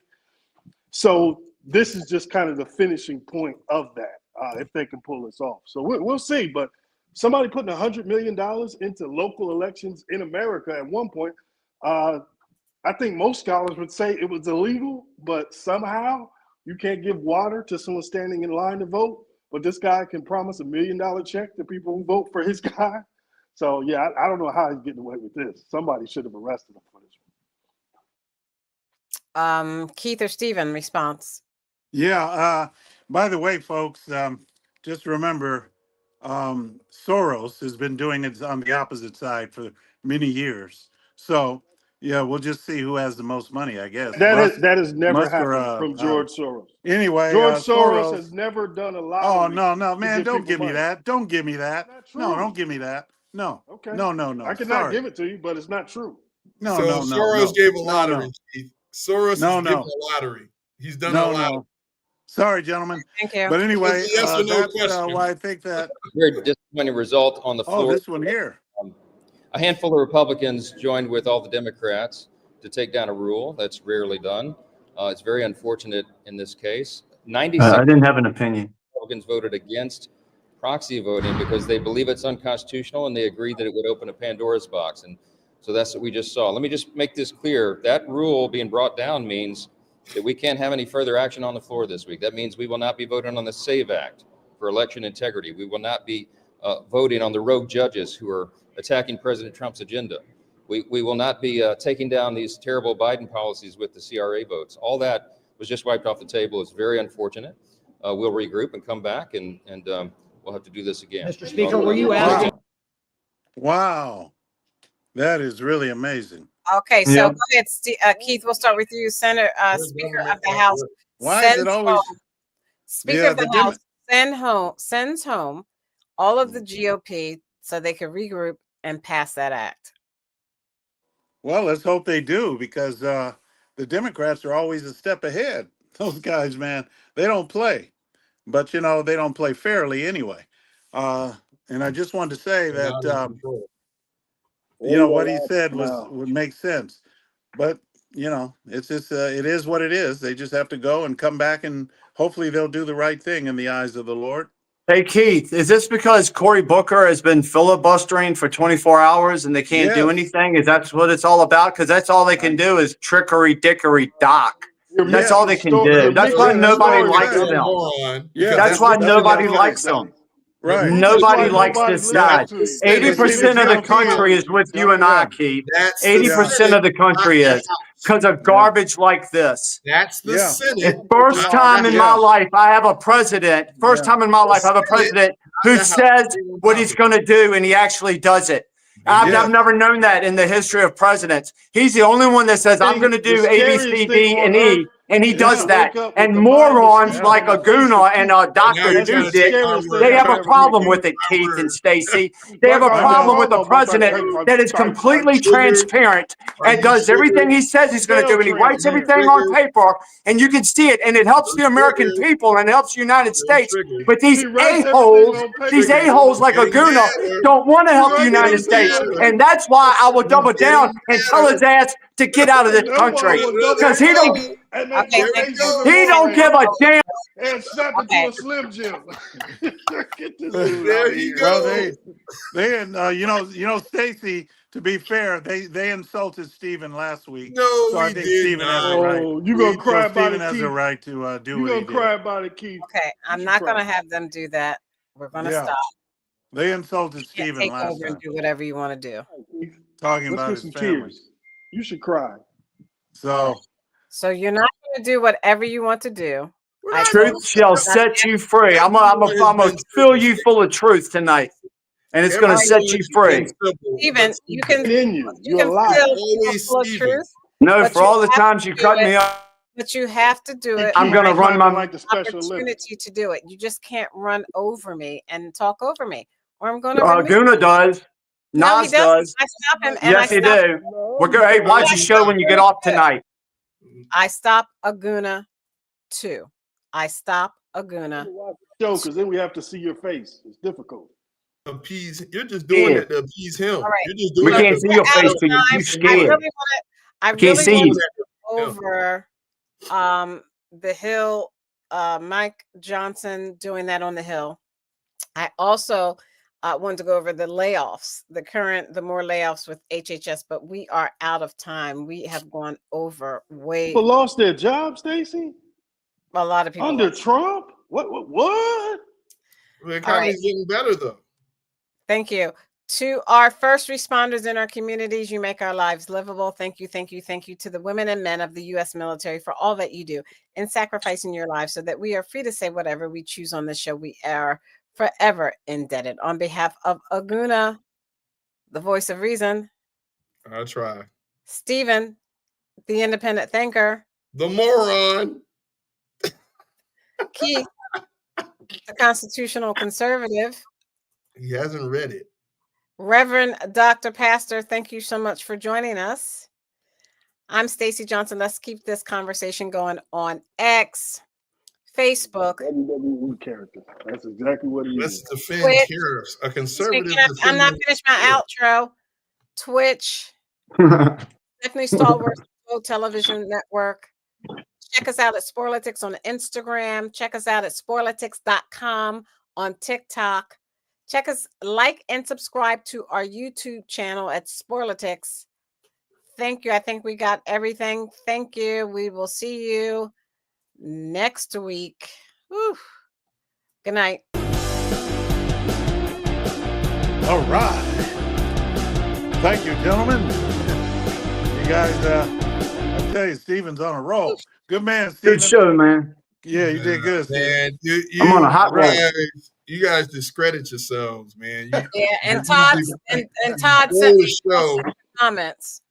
So this is just kind of the finishing point of that, if they can pull this off. So we'll see. But somebody putting $100 million into local elections in America at one point, I think most scholars would say it was illegal, but somehow you can't give water to someone standing in line to vote. But this guy can promise $1 million check to people who vote for his guy. So, yeah, I don't know how he's getting away with this. Somebody should have arrested him for this one. Keith or Stephen, response. Yeah. By the way, folks, just remember, Soros has been doing it on the opposite side for many years. So, yeah, we'll just see who has the most money, I guess. That has never happened from George Soros. Anyway, George Soros has never done a lottery. Oh, no, man, don't give me that. Don't give me that. No, don't give me that. No. Okay. No. I cannot give it to you, but it's not true. No, so no. Soros gave a lottery. No. Soros is giving a lottery. He's done a lottery. No. Sorry, gentlemen. Thank you. But anyway, yes or no that's why I think that. Very disappointing result on the floor. Oh, this one here. A handful of Republicans joined with all the Democrats to take down a rule that's rarely done. It's very unfortunate in this case. 96 I didn't have an opinion. Republicans voted against proxy voting because they believe it's unconstitutional and they agreed that it would open a Pandora's box. And so that's what we just saw. Let me just make this clear. That rule being brought down means that we can't have any further action on the floor this week. That means we will not be voting on the SAVE Act for election integrity. We will not be voting on the rogue judges who are attacking President Trump's agenda. We will not be taking down these terrible Biden policies with the CRA votes. All that was just wiped off the table. It's very unfortunate. We'll regroup and come back, and we'll have to do this again. Mr. Speaker, were you asking? Wow. That is really amazing. Okay, so go ahead, Keith. We'll start with you, Senator, Speaker of the House. Why is it always Speaker of the House sends home all of the GOP so they can regroup and pass that act? Well, let's hope they do, because the Democrats are always a step ahead. Those guys, man, they don't play. But, they don't play fairly anyway. And I just wanted to say that, what he said would make sense. But, it's just, it is what it is. They just have to go and come back, and hopefully they'll do the right thing in the eyes of the Lord. Hey, Keith, is this because Cory Booker has been filibustering for 24 hours and they can't do anything? Is that what it's all about? Because that's all they can do is trickery, dickory, dock. That's all they can do. That's why nobody likes them. That's why nobody likes them. Right. Nobody likes this guy. 80% of the country is with you and I, Keith. 80% of the country is because of garbage like this. That's the Senate. First time in my life I have a president. First time in my life I have a president who says what he's going to do and he actually does it. I've never known that in the history of presidents. He's the only one that says, I'm going to do A, B, C, D, and E, and he does that. And morons like Aguna and Dr. Dudek, they have a problem with it, Keith and Stacy. They have a problem with a president that is completely transparent and does everything he says he's going to do, and he writes everything on paper, and you can see it, and it helps the American people, and it helps the United States. But these a-holes like Aguna don't want to help the United States. And that's why I will double down and tell his ass to get out of this country, because he don't give a damn. And snap it to a Slim Jim. Get this dude There you go. Well, they Stacey, to be fair, they insulted Stephen last week. No, so I think Stephen has a right. You gonna cry about it, Stephen has Keith? a right to do You what gonna he cry did. about it, Keith? Okay, I'm not going to have them do that. We're going to stop. They insulted Stephen Take last over time. and do whatever you want to do. Talking Let's about get his some family. tears. You should cry. So you're not going to do whatever you want to do. Truth shall set you free. I'm gonna fill you full of truth tonight, and it's gonna set you free. Stephen, you can You're alive. feel full of truth. No, for all the times you cut me off. But you have to do it. I'm gonna run my opportunity to do it. You just can't run over me and talk over me, or I'm going to. Guna does. No, Nas does. I stop him. And Yes, you do. We're good. Hey, watch your show when you get off tonight. I stop Aguna too. I stop Aguna. show because then we have to see your face. It's difficult. Appease. You're just doing that to appease him. All right. You're just doing We that can't to see your face appease because him. you're scared. I Can't really see want you. to go over the Hill, Mike Johnson doing that on the Hill. I also wanted to go over the layoffs, the more layoffs with HHS, but we are out of time. We have gone over way. People lost their jobs, Stacey? A lot of people under lost. Trump? What? The economy's getting better, though. Thank you. To our first responders in our communities, you make our lives livable. Thank you, thank you, thank you to the women and men of the U.S. military for all that you do in sacrificing your lives so that we are free to say whatever we choose on this show. We are forever indebted. On behalf of Aguna, the voice of reason. I try. Stephen, the independent thinker. The moron. Keith, the constitutional conservative. He hasn't read it. Reverend Dr. Pastor, thank you so much for joining us. I'm Stacey Johnson. Let's keep this conversation going on X, Facebook. WWE character. That's exactly what he Let's is. defend Twitch. tariffs. A conservative. I'm not finished my outro. Twitch. Stephanie Stallworth Television Network. Check us out at Sporlitiks on Instagram. Check us out at sporlitiks.com on TikTok. Check us, like and subscribe to our YouTube channel at Sporlitiks. Thank you. I think we got everything. Thank you. We will see you next week. Whew. Good night. All right. Thank you, gentlemen. You guys, I tell you, Steven's on a roll. Good man, Steven. Good show, man. Yeah, you did good, man. I'm on a hot roll. You guys discredit yourselves, man. Yeah, and Todd sent me comments.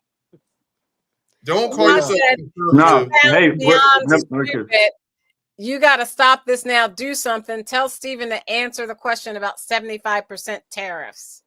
Don't call yourself no. Hey, stupid. You got to stop this now. Do something. Tell Stephen to answer the question about 75% tariffs.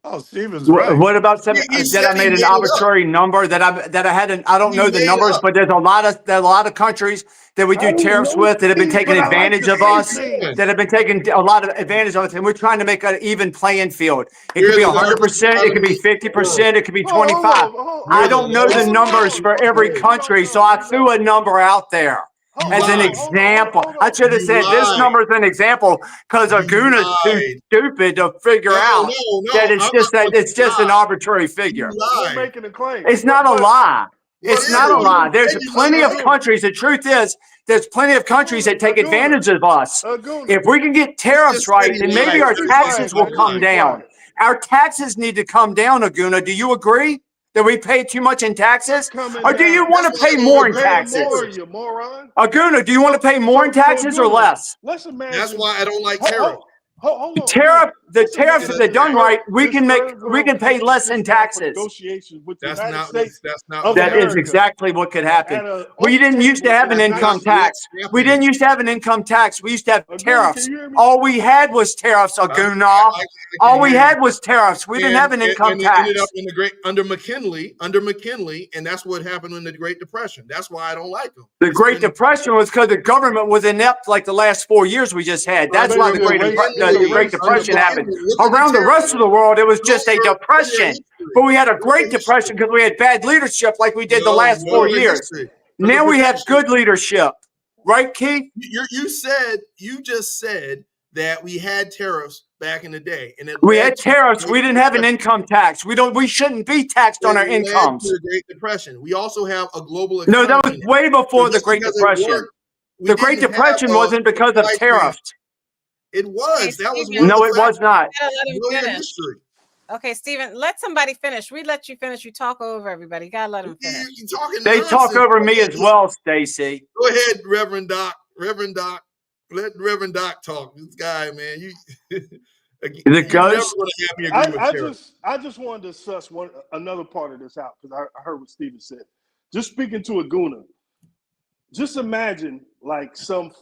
Oh, Steven's right. What about that? I made an arbitrary number that I hadn't. I don't know the numbers, but there's a lot of countries that we do tariffs with that have been taking advantage of us. That have been taking a lot of advantage of us, and we're trying to make an even playing field. It could be 100%. It could be 50%. It could be 25%. I don't know the numbers for every country, so I threw a number out there. As an example, I should have said this number is an example because Aguna's too stupid to figure out that it's just an arbitrary figure. You're making a claim. It's not a lie. It's not a lie. There's plenty of countries. The truth is, there's plenty of countries that take advantage of us. If we can get tariffs right, then maybe our taxes will come down. Our taxes need to come down, Aguna. Do you agree? That we pay too much in taxes? Or do you want to pay more in taxes? Aguna, do you want to pay more in taxes or less? Let's imagine. That's why I don't like tariffs. The tariffs, if they're done right, we can pay less in taxes. That is exactly what could happen. We didn't used to have an income tax. We didn't used to have an income tax. We used to have tariffs. All we had was tariffs, Aguna. All we had was tariffs. We didn't have an income tax. It ended up under McKinley, and that's what happened in the Great Depression. That's why I don't like them. The Great Depression was because the government was inept like the last 4 years we just had. That's why the Great Depression happened. Around the rest of the world, it was just a depression. But we had a Great Depression because we had bad leadership like we did the last 4 years. Now we have good leadership. Right, Keith? You just said that we had tariffs back in the day. And we had tariffs. We didn't have an income tax. We shouldn't be taxed on our incomes. The Great Depression. We also have a global economy. No, that was way before the Great Depression. The Great Depression wasn't because of tariffs. It was. That was no, it was not. Okay, Stephen, let somebody finish. We let you finish. You talk over everybody. You gotta let them finish. They talk over me as well, Stacey. Go ahead, Reverend Doc. Let Reverend Doc talk. This guy, man, I just wanted to suss another part of this out because I heard what Stephen said. Just speaking to Aguna, just imagine like some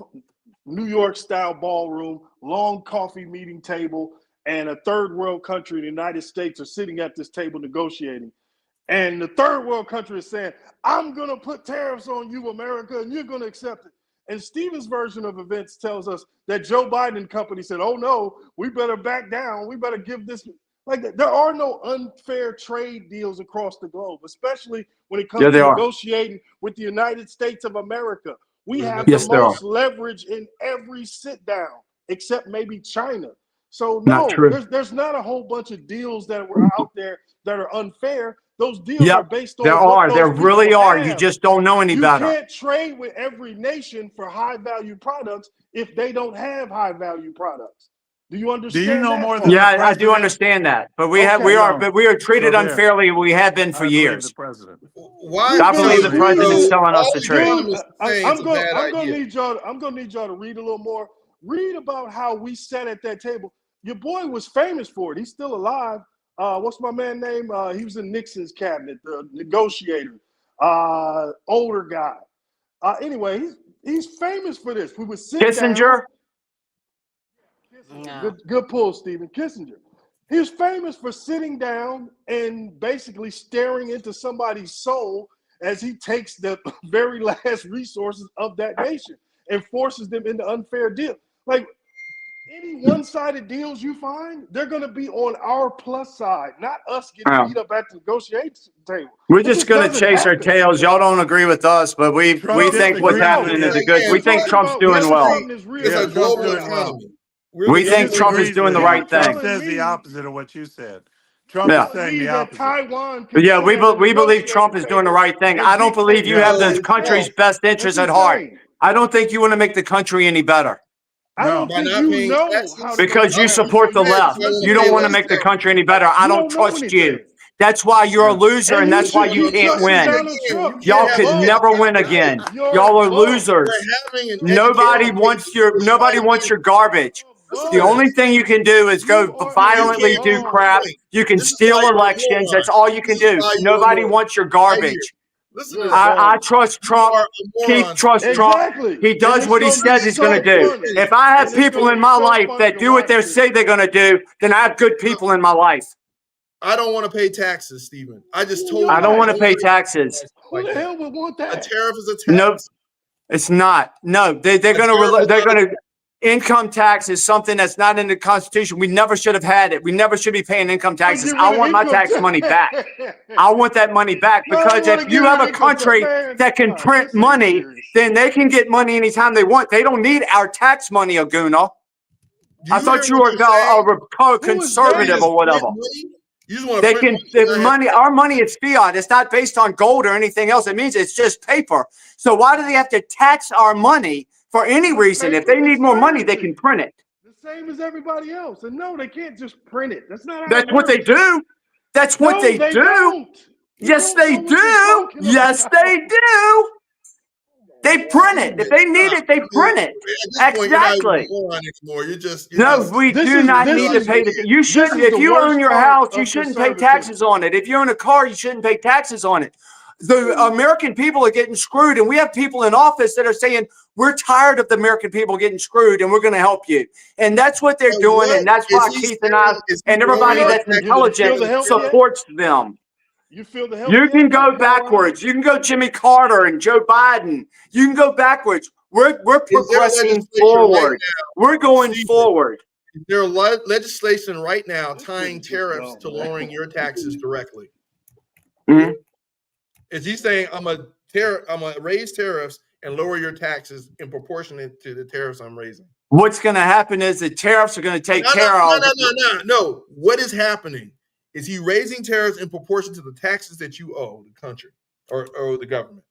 New York style ballroom, long coffee meeting table, and a third world country, the United States, are sitting at this table negotiating. And the third world country is saying, I'm going to put tariffs on you, America, and you're going to accept it. And Stephen's version of events tells us that Joe Biden and company said, oh no, we better back down. We better give this. Like, there are no unfair trade deals across the globe, especially when it comes to negotiating with the United States of America. We have the most leverage in every sit down, except maybe China. So no, there's not a whole bunch of deals that were out there that are unfair. Those deals are based on there really are. You just don't know any better. You can't trade with every nation for high value products if they don't have high value products. Do you understand? Do you know that? more than I do understand that, but we are treated unfairly. We have been for years. The president. Why? I believe the president's telling us the truth. I'm gonna need y'all to read a little more. Read about how we sat at that table. Your boy was famous for it. He's still alive. What's my man name? He was in Nixon's cabinet, the negotiator, older guy. Anyway, he's famous for this. We would sit Kissinger. Down. Good pull, Stephen. Kissinger. He was famous for sitting down and basically staring into somebody's soul as he takes the very last resources of that nation and forces them into unfair deals. Like, any one-sided deals you find, they're going to be on our plus side, not us getting beat up at the negotiation table. We're just going to chase our tails. Y'all don't agree with us, but we think what's happening is a good. We think Trump's doing well. It's a global economy. We think Trump is doing the right thing. Trump says the opposite of what you said. Trump is saying the opposite. Yeah, we believe Trump is doing the right thing. I don't believe you have the country's best interests at heart. I don't think you want to make the country any better. I don't think you know how because you support the left. You don't want to make the country any better. I don't trust you. That's why you're a loser, and that's why you can't win. Y'all could never win again. Y'all are losers. Nobody wants your garbage. The only thing you can do is go violently do crap. You can steal elections. That's all you can do. Nobody wants your garbage. I trust Trump. Keith trusts Trump. He does what he says he's going to do. If I have people in my life that do what they say they're going to do, then I have good people in my life. I don't want to pay taxes, Stephen. I just told you. I don't want to pay taxes. Who the hell would want that? A tariff is a tax. No, it's not. No, they're going to. Income tax is something that's not in the Constitution. We never should have had it. We never should be paying income taxes. I want my tax money back. I want that money back because if you have a country that can print money, then they can get money anytime they want. They don't need our tax money, Aguna. I thought you were a conservative or whatever. They can money. Our money is fiat. It's not based on gold or anything else. It means it's just paper. So why do they have to tax our money? For any reason, if they need more money, they can print it. The same as everybody else. And no, they can't just print it. That's not. That's what they do. That's what they do. Yes, they do. Yes, they do. They print it. If they need it, they print it. Exactly. No, we do not need to pay the. You shouldn't. If you own your house, you shouldn't pay taxes on it. If you own a car, you shouldn't pay taxes on it. The American people are getting screwed, and we have people in office that are saying we're tired of the American people getting screwed, and we're going to help you. And that's what they're doing, and that's why Keith and I and everybody that's intelligent supports them. You feel the help? You can go backwards. You can go Jimmy Carter and Joe Biden. You can go backwards. We're progressing forward. We're going forward. There are legislation right now tying tariffs to lowering your taxes directly. Mm-hmm. Is he saying I'm gonna raise tariffs and lower your taxes in proportion to the tariffs I'm raising? What's going to happen is the tariffs are going to take care of. No. What is happening? Is he raising tariffs in proportion to the taxes that you owe the country or the government?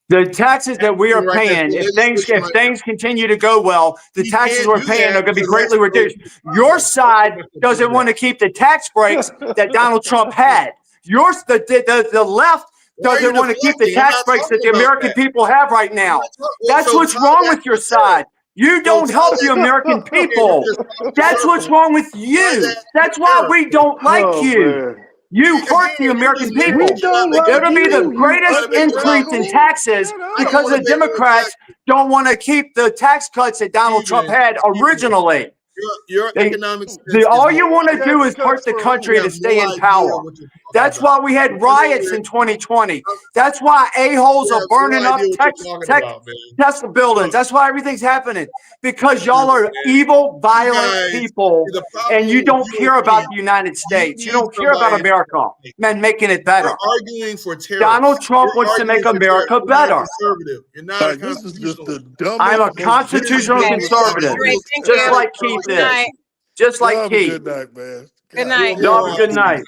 The taxes that we are paying, if things continue to go well, the taxes we're paying are going to be greatly reduced. Your side doesn't want to keep the tax breaks that Donald Trump had. The left doesn't want to keep the tax breaks that the American people have right now. That's what's wrong with your side. You don't help the American people. That's what's wrong with you. That's why we don't like you. You hurt the American people. It'll be the greatest increase in taxes because the Democrats don't want to keep the tax cuts that Donald Trump had originally. Your They, economic sense all is you want to do is hurt the country to stay in power. That's why we had riots in 2020. That's why a-holes are burning up Tesla buildings. That's why everything's happening. Because y'all are evil, violent people, and you don't care about the United States. You don't care about America, man, making it better. You're arguing for tariffs. Donald Trump wants to make America better. You're not a This is just the dumbest. I'm a constitutional conservative, just like Keith is. Just like Keith. Good night, man. Good night. Y'all have a good night.